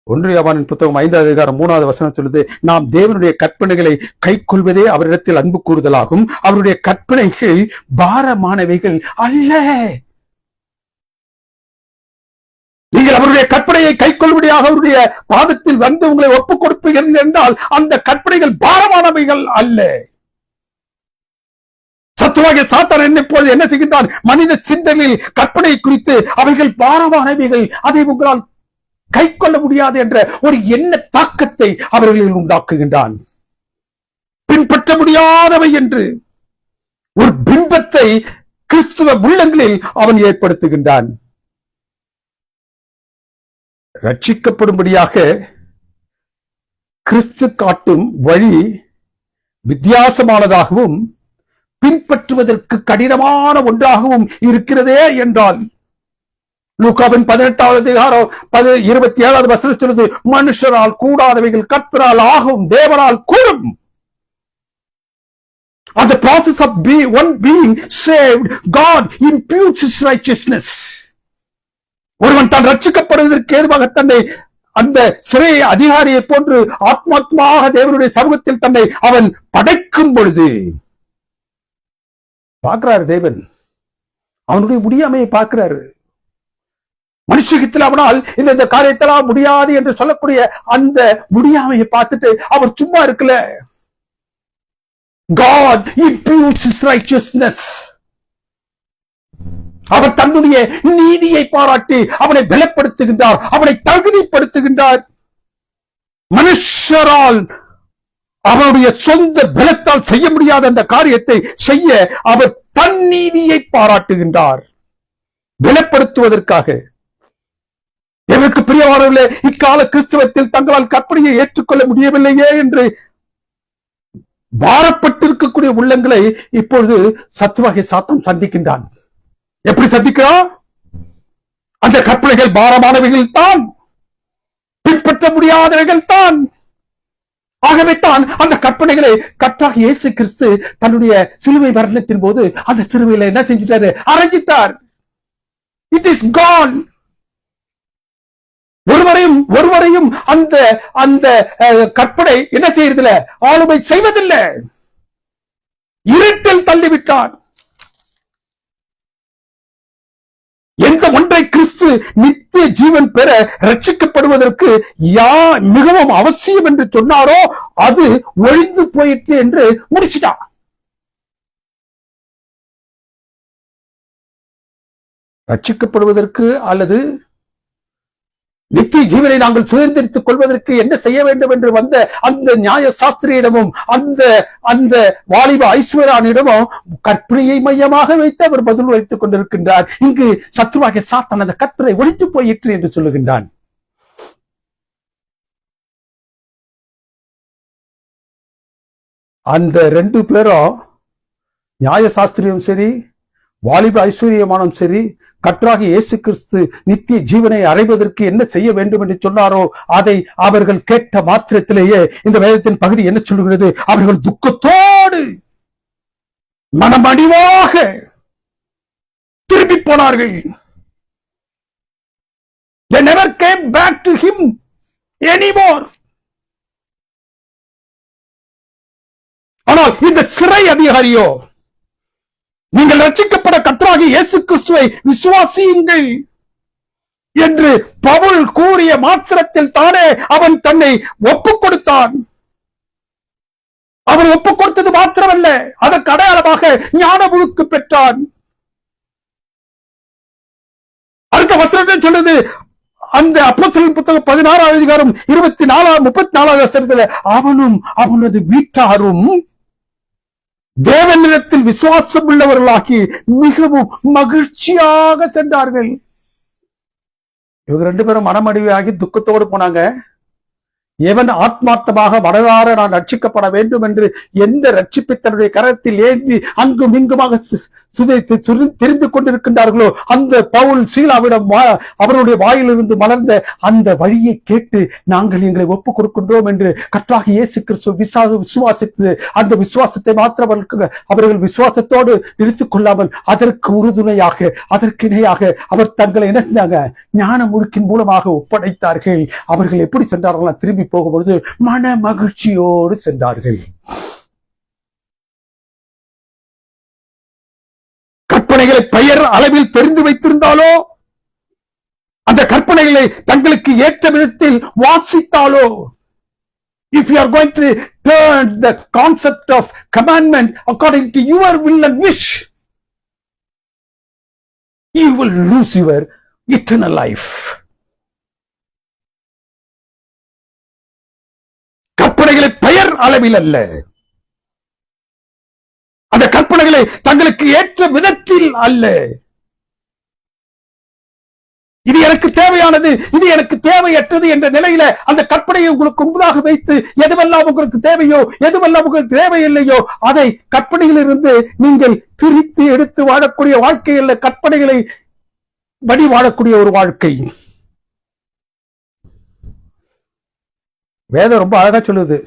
1 யோவானின் புத்தகம் 5வது அதிகாரம் 3வது வசனம் சொல்லுது, நாம் தேவனுடைய கற்பனைகளை கை கொள்வதே அவரிடத்தில் அன்பு கூறுதலாகும். அவருடைய கற்பனைகள் பாரமானவைகள் அல்ல. நீங்கள் அவருடைய கற்பனையை கை கொள்வதாக அவருடைய பாதத்தில் வந்து உங்களை ஒப்புக் கொடுப்பீர்கள் என்றால் அந்த கற்பனைகள் பாரமானவைகள் அல்ல. சத்துவாகிய சாத்தான் என்னப்போது என்ன செய்கின்றான்? மனித சிந்தனையில் கற்பனை குறித்து அவைகள் பாரமானவைகள், அதை உங்களால் கை கொள்ள முடியாது என்ற ஒரு எண்ண தாக்கத்தை அவர்களில் உண்டாக்குகின்றான். பின்பற்ற முடியாதவை என்று ஒரு பிம்பத்தை கிறிஸ்துவ உள்ளங்களில் அவன் ஏற்படுத்துகின்றான். ரட்சிக்கப்படும்படியாக கிறிஸ்து காட்டும் வழி வித்தியாசமானதாகவும் பின்பற்றுவதற்கு கடினமான ஒன்றாகவும் இருக்கிறதே என்றால், லூக்காவின் 18வது அதிகாரம் 27வது வசனம் சொல்லுது, மனுஷரால் கூடாதவைகள் கர்த்தரால் ஆகும், தேவனால் கூடும். On the process of one being saved, God imputes his righteousness. ஒருவன் தான் ரட்சிக்கப்படுவதற்கு ஏதுவாக தன்னை அந்த சிறை அதிகாரியை போன்று ஆத்மாத்மாக தேவனுடைய சமூகத்தில் தன்னை அவன் படைக்கும் பொழுது பார்க்கிறார் தேவன், அவனுடைய முடியாமையை பார்க்கிறாரு. மனுஷத்தில் அவனால் இந்த காரியத்தெல்லாம் முடியாது என்று சொல்லக்கூடிய அந்த முடியாமையை பார்த்துட்டு அவர் சும்மா இருக்கல. God imputes his righteousness. அவர் தன்னுடைய நீதியை பாராட்டி அவனை பலப்படுத்துகின்றார், அவனை தகுதிப்படுத்துகின்றார். மனுஷரால் அவருடைய சொந்த பலத்தால் செய்ய முடியாத அந்த காரியத்தை செய்ய அவர் தன் நீதியை பாராட்டுகின்றார், பலப்படுத்துவதற்காக. எனக்கு பிரியமானவர்களே, இக்கால கிறிஸ்தவத்தில் தங்களால் கற்பனையை ஏற்றுக்கொள்ள முடியவில்லையே என்று பாரப்பட்டிருக்கக்கூடிய உள்ளங்களை இப்பொழுது சத்துவாகிய சாத்தான் சந்திக்கின்றான். எப்படி சந்திக்கிறான்? அந்த கற்பனைகள் பாரமானவைகள் தான், பின்பற்ற முடியாதவைகள் தான். ஆகவே தான் அந்த கற்பனைகளை கர்த்தராகிய இயேசு கிறிஸ்து தன்னுடைய சிலுவை மரணத்தின் போது அந்த சிலுவையில என்ன செஞ்சிட்டாரு? அறைஞ்சிட்டார். It is gone. ஒருவரையும் அந்த அந்த கற்பனை என்ன செய்யறதில்ல, ஆளுமை செய்வதில்லை, இருட்டில் தள்ளிவிட்டார். எந்த ஒன்றை கிறிஸ்து நித்திய ஜீவன் பெற ரட்சிக்கப்படுவதற்கு மிகவும் அவசியம் என்று சொன்னாரோ அது ஒழிந்து போயிற்று என்று முடிச்சிட்டார். ரட்சிக்கப்படுவதற்கு அல்லது நித்திய ஜீவனை நாங்கள் சுதந்திரித்துக் கொள்வதற்கு என்ன செய்ய வேண்டும் என்று வந்த அந்த நியாய சாஸ்திரியிடமும் அந்த வாலிப ஐஸ்வர்யானிடமும் கற்பனையை மையமாக வைத்து அவர் பதில் வைத்துக் கொண்டிருக்கின்றார். இங்கு சத்துருவாகிய சாத்தான் அந்த கற்பனை ஒழித்து போயிற்று என்று சொல்லுகின்றான். அந்த 2 பேரும் நியாய சாஸ்திரியும் சரி, வாலிப ஐஸ்வர்யமானும் சரி, கர்த்தராகிய இயேசு கிறிஸ்து நித்திய ஜீவனை அடைவதற்கு என்ன செய்ய வேண்டும் என்று சொன்னாரோ அதை அவர்கள் கேட்ட மாத்திரத்திலேயே இந்த வேதத்தின் பகுதி என்ன சொல்லுகிறது? அவர்கள் துக்கத்தோடு மனமடிவாக திரும்பி போனார்கள். They never came back to him anymore. ஆனால் இந்த சிறை அதிகாரியோ, நீங்கள் ரட்சிக்கப்பட கர்த்தராகிய இயேசு கிறிஸ்துவை விசுவாசியுங்கள் என்று பவுல் கூறிய மாத்திரத்தில் தானே அவன் தன்னை ஒப்புக் கொடுத்தான். அவன் ஒப்புக் கொடுத்தது மாத்திரமல்ல, அதற்கு அடையாளமாக ஞான முழுக்கு பெற்றான். அடுத்த வசனத்தை சொல்லுது, அந்த அப்போஸ்தலர் புத்தகம் 16 அதிகாரம் 34 வசனத்தில் அவனும் அவனது வீட்டாரும் தேவனிடத்தில் விசுவாசம் உள்ளவர்களாகி மிகவும் மகிழ்ச்சியாக சென்றார்கள். இவங்க 2 பேரும் மனமடிவாகி துக்கத்தோடு போனாங்க. எவன் ஆத்மார்த்தமாக மனதார நான் ரட்சிக்கப்பட வேண்டும் என்று எந்த ரட்சிப்பை தன்னுடைய கரத்தில் ஏந்தி அங்கும் இங்குமாக தெரிந்து கொண்டிருக்கின்றார்களோ அந்த பவுல் சீலாவிடம் அவருடைய வாயிலிருந்து மலர்ந்த அந்த வழியை கேட்டு நாங்கள் எங்களை ஒப்புக் கொடுக்கின்றோம் என்று கர்த்தராகிய இயேசு கிறிஸ்து விசுவாசித்து அந்த விசுவாசத்தை மாத்திரம் அவர்கள் விசுவாசத்தோடு நிறுத்திக் கொள்ளாமல் அதற்கு உறுதுணையாக அதற்கு இணையாக அவர் தங்களை என்ன செஞ்சாங்க? ஞான முழுக்கின் மூலமாக ஒப்படைத்தார்கள். அவர்கள் எப்படி சென்றார்கள்? திரும்பி போகும்பொழுது மன மகிழ்ச்சியோடு சென்றார்கள். கற்பனைகளை பெயர் அளவில் தெரிந்து வைத்திருந்தாலோ, அந்த கற்பனைகளை தங்களுக்கு ஏற்ற விதத்தில் வாசித்தாலோ, if you are going to turn the concept of commandment according to your will and wish, you will lose your eternal life. கற்பனைகளை பெயர் அளவில் அல்ல, அந்த கற்பனைகளை தங்களுக்கு ஏற்ற விதத்தில் அல்ல. இது எனக்கு தேவையானது, இது எனக்கு தேவையற்றது என்ற நிலையில அந்த கற்பனையை உங்களுக்கு முன்பாக வைத்து எதுவெல்லாம் உங்களுக்கு தேவையோ எதுவெல்லாம் உங்களுக்கு தேவையில்லையோ அதை கற்பனையிலிருந்து நீங்கள் பிரித்து எடுத்து வாழக்கூடிய வாழ்க்கை அல்ல, கற்பனைகளை வழி வாழக்கூடிய ஒரு வாழ்க்கை. வேதம் ரொம்ப அழகா சொல்லுது,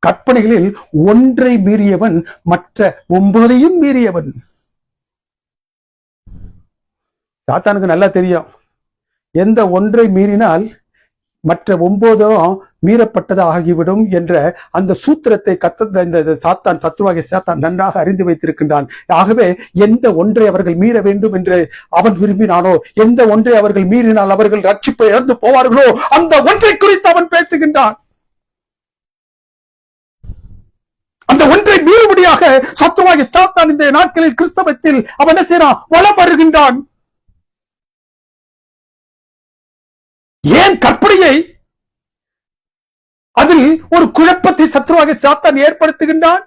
கற்பனைகளில் ஒன்றை மீறியவன் மற்ற 9ஐயும் மீறியவன். சாத்தானுக்கு நல்லா தெரியும், எந்த ஒன்றை மீறினால் மற்ற 9 மீறப்பட்டது ஆகிவிடும் என்ற அந்த சூத்திரத்தை சாத்தான் சத்துருவாகிய சாத்தான் நன்றாக அறிந்து வைத்திருக்கின்றான். ஆகவே எந்த ஒன்றை அவர்கள் மீற வேண்டும் என்று அவன் விரும்பினானோ, எந்த ஒன்றை அவர்கள் மீறினால் அவர்கள் ரட்சிப்பை இழந்து போவார்களோ அந்த ஒன்றை குறித்து அவன் பேசுகின்றான். அந்த ஒன்றை மீறுபடியாக சத்துருவாகிய சாத்தான் இந்த நாட்களில் கிறிஸ்தவத்தில் அவன் என்ன செய்யறான்? வலம் வருகின்றான். ஏன் கற்பனையை அதில் ஒரு குழப்பத்தை சத்துருவாகிய சாத்தான் ஏற்படுத்துகின்றான்?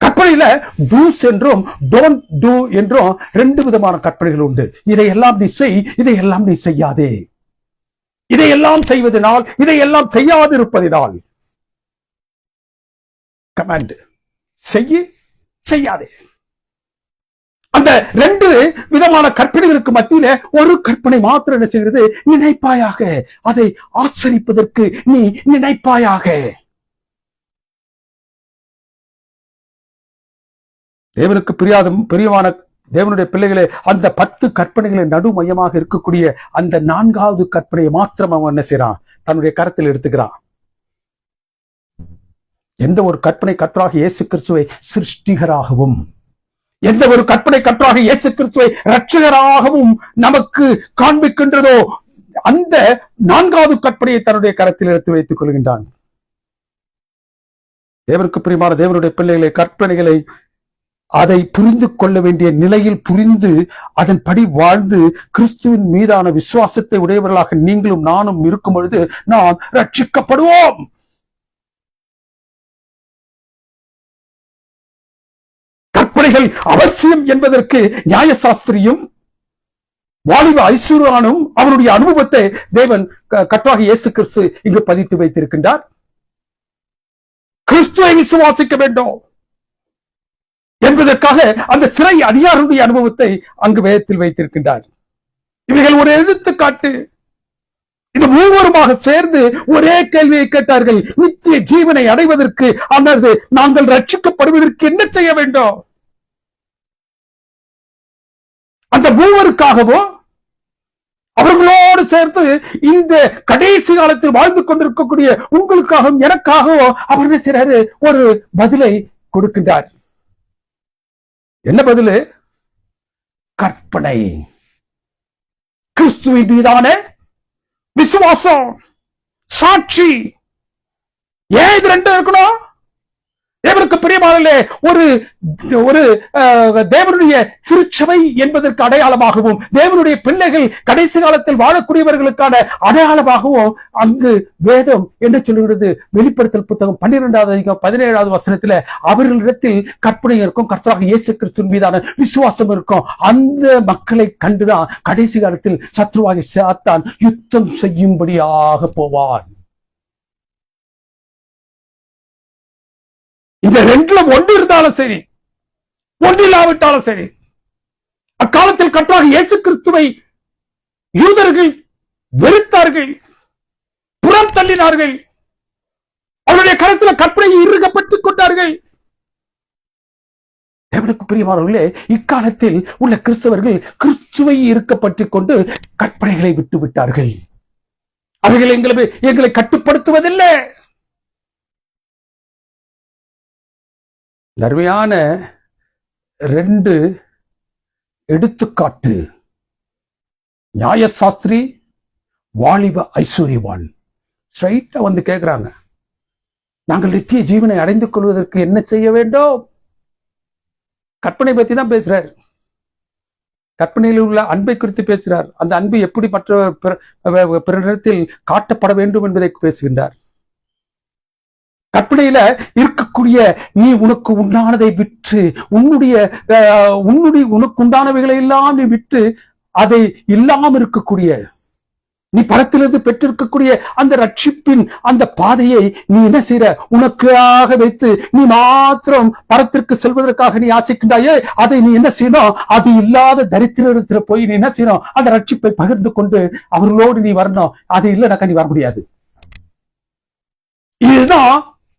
கற்பனையில டூஸ் என்றும் டோன்ட் டூ என்றும் 2 விதமான கற்பனைகள் உண்டு. இதையெல்லாம் நீ செய், இதையெல்லாம் நீ செய்யாதே. இதையெல்லாம் செய்வதனால், இதையெல்லாம் செய்யாதிருப்பதினால். கமாண்ட், செய்ய செய்யாதே. அந்த 2 விதமான கற்பனைகளுக்கு மத்தியில ஒரு கற்பனை மாத்திரம் என்ன செய்கிறது? நினைப்பாயாக, அதை ஆச்சரிப்பதற்கு நீ நினைப்பாயாக. தேவனுக்கு பிரியமான தேவனுடைய பிள்ளைகளே, அந்த 10 கற்பனைகளின் நடு மையமாக இருக்கக்கூடிய அந்த 4வது கற்பனையை மாத்திரம் அவன் என்ன செய்யறான்? தன்னுடைய கரத்தில் எடுத்துக்கிறான். எந்த ஒரு கற்பனை கர்த்தராகிய இயேசு கிறிஸ்துவை சிருஷ்டிகராகவும், எந்த ஒரு கற்பனை கர்த்தராகிய இயேசு கிறிஸ்துவை இரட்சகராகவும் நமக்கு காண்பிக்கின்றதோ அந்த 4வது கற்பனையை தன்னுடைய கரத்தில் எடுத்து வைத்துக் கொள்கின்றான். தேவனுக்கு பிரியமான தேவனுடைய பிள்ளைகளை, கற்பனைகளை அதை புரிந்து கொள்ள வேண்டிய நிலையில் புரிந்து அதன்படி வாழ்ந்து கிறிஸ்துவின் மீதான விசுவாசத்தை உடையவர்களாக நீங்களும் நானும் இருக்கும் பொழுது நாம் ரட்சிக்கப்படுவோம். கற்பனைகள் அவசியம் என்பதற்கு நியாயசாஸ்திரியும் வாலிப ஐஸ்வர்யானும் அவருடைய அனுபவத்தை தேவன் கர்த்தராகிய இயேசு கிறிஸ்து இங்கு பதித்து வைத்திருக்கின்றார். கிறிஸ்துவை விசுவாசிக்க வேண்டும் என்பதற்காக அந்த சிறை அதிகாரியுடைய அனுபவத்தை அங்கு வேதத்தில் வைத்திருக்கின்றார். இவைகள் ஒரு எடுத்துக்காட்டு. இந்த மூவருமாக சேர்ந்து ஒரே கேள்வியை கேட்டார்கள், நித்திய ஜீவனை அடைவதற்கு அல்லது நாங்கள் ரட்சிக்கப்படுவதற்கு என்ன செய்ய வேண்டும்? அந்த மூவருக்காகவோ அவர்களோடு சேர்த்து இந்த கடைசி காலத்தில் வாழ்ந்து கொண்டிருக்கக்கூடிய உங்களுக்காகவும் எனக்காகவோ அவர் என்ன செய்றாரு? ஒரு பதிலை கொடுக்கின்றார். என்ன பதிலு? கற்பனை, கிறிஸ்துவின் மீதான விசுவாசம், சாட்சி. ஏன் இது ரெண்டும் இருக்கணும்? தேவனுக்கு பிரியமானே ஒரு ஒரு தேவனுடைய திருச்சபை என்பதற்கு அடையாளமாகவும் தேவனுடைய பிள்ளைகள் கடைசி காலத்தில் வாழக்கூடியவர்களுக்கான அடையாளமாகவும் அங்கு வேதம் என்ன சொல்லுகிறது? வெளிப்படுத்தல் புத்தகம் 12வது அதிகாரம் 17வது வசனத்துல அவர்களிடத்தில் கற்பனை இருக்கும், கர்த்தராகிய இயேசு கிறிஸ்துவின் மீதான விசுவாசம் இருக்கும். அந்த மக்களை கண்டுதான் கடைசி காலத்தில் சத்ருவாகி சாத்தான் யுத்தம் செய்யும்படியாக போவான். இந்த ரெண்டுல ஒன்று இருந்தாலும் சரி, ஒன்று இல்லாவிட்டாலும் சரி, அக்காலத்தில் கர்த்தராகிய இயேசு கிறிஸ்துவை யூதர்கள் வெறுத்தார்கள், புறம் தள்ளினார்கள், அவருடைய கருத்தில் கற்பனையை இறுகப்பட்டுக் கொண்டார்கள். தேவனுக்கு பிரியமானவர்களே, இக்காலத்தில் உள்ள கிறிஸ்தவர்கள் கிறிஸ்துவை இறுக்கப்பட்டுக் கொண்டு கற்பனைகளை விட்டு விட்டார்கள். அவர்கள் எங்களை கட்டுப்படுத்துவதில்லை. அருமையான ரெண்டு எடுத்துக்காட்டு. நியாயசாஸ்திரி, வாலிப ஐஸ்வர்யவான் ஸ்ட்ரைட்டா வந்து கேட்கிறாங்க, நாங்கள் நித்திய ஜீவனை அடைந்து கொள்வதற்கு என்ன செய்ய வேண்டும்? கற்பனை பத்தி தான் பேசுறார். கற்பனையில் உள்ள அன்பை குறித்து பேசுகிறார். அந்த அன்பு எப்படி மற்ற பிறரிடத்தில் காட்டப்பட வேண்டும் என்பதை பேசுகின்றார். கற்பனையில இருக்கக்கூடிய நீ உனக்கு உண்டானதை விற்று உனக்கு உண்டானவைகளை எல்லாம் நீ விட்டு அதை இல்லாமல் இருக்கக்கூடிய நீ பரத்திலிருந்து பெற்றிருக்கக்கூடிய அந்த ரட்சிப்பின் அந்த பாதையை நீ என்ன செய்ற? உனக்காக வைத்து நீ மாத்திரம் பரத்திற்கு செல்வதற்காக நீ ஆசைக்கின்றாயே, அதை நீ என்ன செய்யணும்? அது இல்லாத தரித்திரத்துல போய் நீ என்ன செய்யணும்? அந்த ரட்சிப்பை பகிர்ந்து கொண்டு அவர்களோடு நீ வரணும். அது இல்லைனாக்கா நீ வர முடியாது. இதுதான்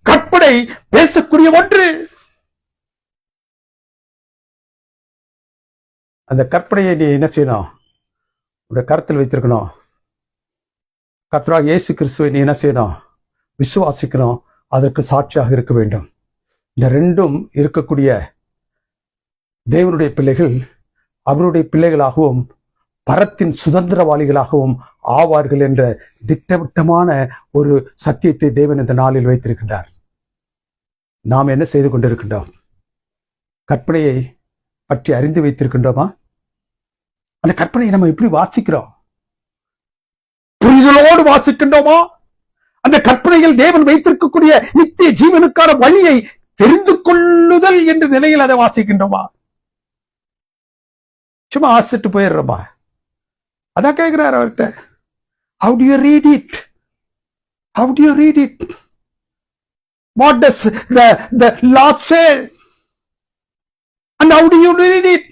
கற்பனை பேசக்கூடிய ஒன்று. அந்த கற்பனையை நீ என்ன செய்யணும்? உடைய கருத்தில் வைத்திருக்கணும். கர்த்தராகிய இயேசு கிறிஸ்துவை நீ என்ன செய்யணும்? விசுவாசிக்கணும். அதற்கு சாட்சியாக இருக்க வேண்டும். இந்த ரெண்டும் இருக்கக்கூடிய தேவனுடைய பிள்ளைகள் அவருடைய பிள்ளைகளாகவும் பரத்தின் சுதந்திரவாளிகளாகவும் ஆவார்கள் என்ற திட்டவட்டமான ஒரு சத்தியத்தை தேவன் இந்த நாளில் வைத்திருக்கின்றார். நாம் என்ன செய்து கொண்டிருக்கின்றோம்? கற்பனையை பற்றி அறிந்து வைத்திருக்கின்றோமா? அந்த கற்பனையை நம்ம எப்படி வாசிக்கிறோம்? புரிதலோடு வாசிக்கின்றோமா? அந்த கற்பனையில் தேவன் வைத்திருக்கக்கூடிய நித்திய ஜீவனுக்கான வழியை தெரிந்து கொள்ளுதல் என்ற நிலையில் அதை வாசிக்கின்றோமா? சும்மா ஆசிட்டு போயிடுறோமா? அதான் கேட்கிறார் அவர்கிட்ட. How do you read it? How do you read it? What does the law say? And how do you read it?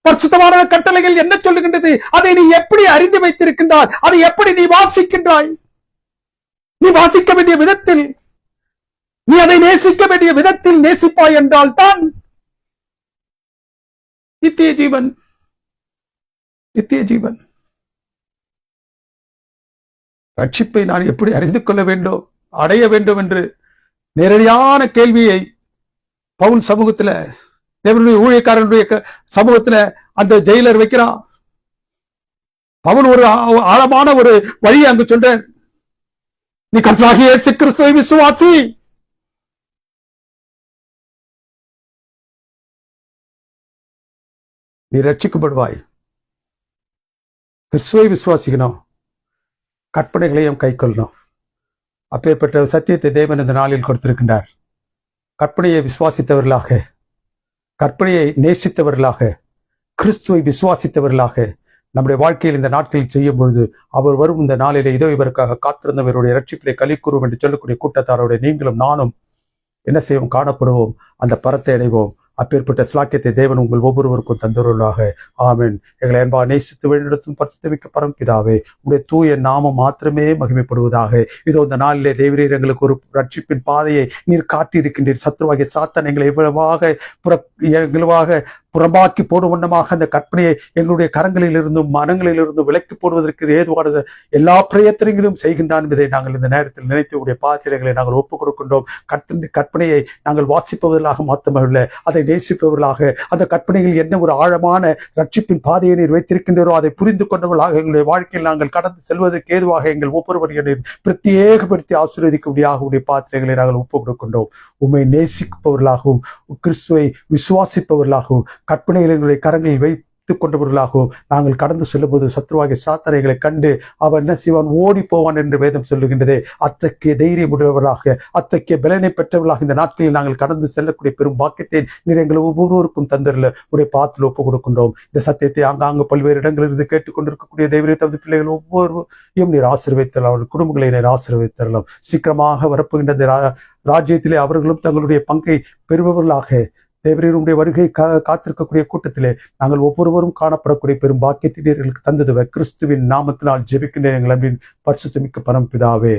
பரிசுத்தமான கட்டளைகள் என்ன சொல்லுகின்றது? அதை நீ எப்படி அறிந்து வைத்திருக்கின்றாய்? அதை எப்படி நீ வாசிக்கின்றாய்? நீ வாசிக்க வேண்டிய விதத்தில், நீ அதை நேசிக்க வேண்டிய விதத்தில் நேசிப்பாய் என்றால் தான் நித்திய ஜீவன். நித்திய ஜீவன் ரட்சிப்பை நான் எப்படி அறிந்து கொள்ள வேண்டும், அடைய வேண்டும் என்று நேரடியான கேள்வியை பவுல் சமூகத்துல, தேவனுடைய ஊழியக்காரனுடைய சமூகத்துல அந்த ஜெயிலர் வைக்கிறான். பவுல் ஒரு ஆழமான ஒரு வழியை அங்கு சொல்ற, நீ கர்த்தராகிய இயேசு கிறிஸ்துவை விசுவாசி, நீ ரட்சிக்கப்படுவாய். கிறிஸ்துவை விசுவாசிக்கணும், கற்பனைகளையும் கை கொள்ளணும். அப்பேற்பட்ட சத்தியத்தை தேவன் இந்த நாளில் கொடுத்திருக்கின்றார். கற்பனையை விசுவாசித்தவர்களாக, கற்பனையை நேசித்தவர்களாக, கிறிஸ்துவை விசுவாசித்தவர்களாக நம்முடைய வாழ்க்கையில் இந்த நாட்களில் செய்யும் பொழுது அவர் வரும் இந்த நாளிலே இதோ இவருக்காக காத்திருந்தவருடைய ரட்சிப்பிலே களிக்கூறும் என்று சொல்லக்கூடிய கூட்டத்தாரோட நீங்களும் நானும் என்ன செய்வோம்? காணப்படுவோம், அந்த பரத்தை அடைவோம். அப்பேற்பட்ட ஸ்லாக்கியத்தை தேவன் உங்கள் ஒவ்வொருவருக்கும் தந்தருளாக. ஆமென். எங்களை அன்பா நேசித்து வழிநடத்தும் பரிசுத்தமிக்க பரம்பிதாவே, உங்களுடைய தூய நாமம் மாத்திரமே மகிமைப்படுவதாக. இதோ இந்த நாளிலே தேவரீர் எங்களுக்கு ஒரு ரட்சிப்பின் பாதையை நீர் காட்டியிருக்கின்றீர். சத்ருவாகிய சாத்தான் எங்களை எவ்வளவாக புறம்பாக்கி போடும் வண்ணமாக அந்த கற்பனையை எங்களுடைய கரங்களில் இருந்தும் மனங்களில் இருந்தும் விலக்கி போடுவதற்கு ஏதுவானது எல்லா பிரயத்தனங்களும் செய்கின்றான் என்பதை நாங்கள் இந்த நேரத்தில் நினைத்து உடைய பாத்திரங்களை நாங்கள் ஒப்புக் கொடுக்கின்றோம். கற்பனையை நாங்கள் வாசிப்பவர்களாக மாற்றமல்ல, அதை நேசிப்பவர்களாக, அந்த கற்பனைகள் என்ன ஒரு ஆழமான ரட்சிப்பின் பாதையை நீர் வைத்திருக்கின்றோ அதை புரிந்து கொண்டவர்களாக எங்களுடைய வாழ்க்கையில் நாங்கள் கடந்து செல்வதற்கு ஏதுவாக எங்கள் ஒவ்வொருவரையும் பிரத்யேகப்படுத்தி ஆசீர்வதிக்கும்படியாக உடைய பாத்திரங்களை நாங்கள் ஒப்புக் கொடுக்கின்றோம். உம்மை நேசிப்பவர்களாகவும் கிறிஸ்துவை விசுவாசிப்பவர்களாகவும் கற்பனைகளை எங்களுடைய கரங்களில் வைத்துக் கொண்டவர்களாகவும் நாங்கள் கடந்து செல்லும்போது சத்ருவாகிய சாத்தனைகளை கண்டு அவன் என்ன செய்வான்? ஓடி போவான் என்று வேதம் சொல்லுகின்றதே. அத்தகைய தைரியம் உடையவர்களாக, அத்தகைய பலனை பெற்றவர்களாக இந்த நாட்களில் நாங்கள் கடந்து செல்லக்கூடிய பெரும் பாக்கியத்தை நீர் எங்கள் ஒவ்வொருவருக்கும் தந்தரில் உடைய பாத்தில் ஒப்புக் கொடுக்கின்றோம். இந்த சத்தியத்தை ஆங்காங்கு பல்வேறு இடங்களில் இருந்து கேட்டுக்கொண்டிருக்கக்கூடிய தேவரே தமது பிள்ளைகள் ஒவ்வொருவரையும் நீர் ஆசீர்வதித்தரலாம், அவர்கள் குடும்பங்களை நீர் ஆசீர்வதித்தரலாம். சீக்கிரமாக வரப்புகின்ற ராஜ்யத்திலே அவர்களும் தங்களுடைய பங்கை பெறுபவர்களாக தேவரீருடைய வருகை காத்திருக்கக்கூடிய கூட்டத்திலே நாங்கள் ஒவ்வொருவரும் காணப்படக்கூடிய பெரும் பாக்கியத்தை நீர்களுக்கு தந்ததுவ கிறிஸ்துவின் நாமத்தினால் ஜெபிக்கின்ற எங்கள் அன்பின் பரிசுத்தமிக்க பரம்பிதாவே.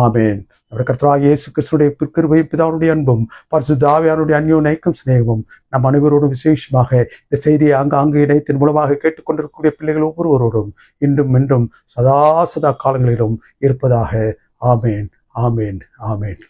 ஆமேன். கர்த்தராகிய இயேசு கிறிஸ்துடைய கிருபை, பிதாவுடைய அன்பும் பரிசுத்த ஆவியானுடைய அந்யோன்ய ஐக்கியம் சிநேகமும் நம் அனைவரோடும் விசேஷமாக இந்த செய்தியை ஆங்காங்கு இணையத்தின் மூலமாக கேட்டுக்கொண்டிருக்கக்கூடிய பிள்ளைகள் ஒவ்வொருவரோடும் இன்றும் இன்றும் சதா காலங்களிலும் இருப்பதாக. ஆமேன், ஆமேன், ஆமேன்.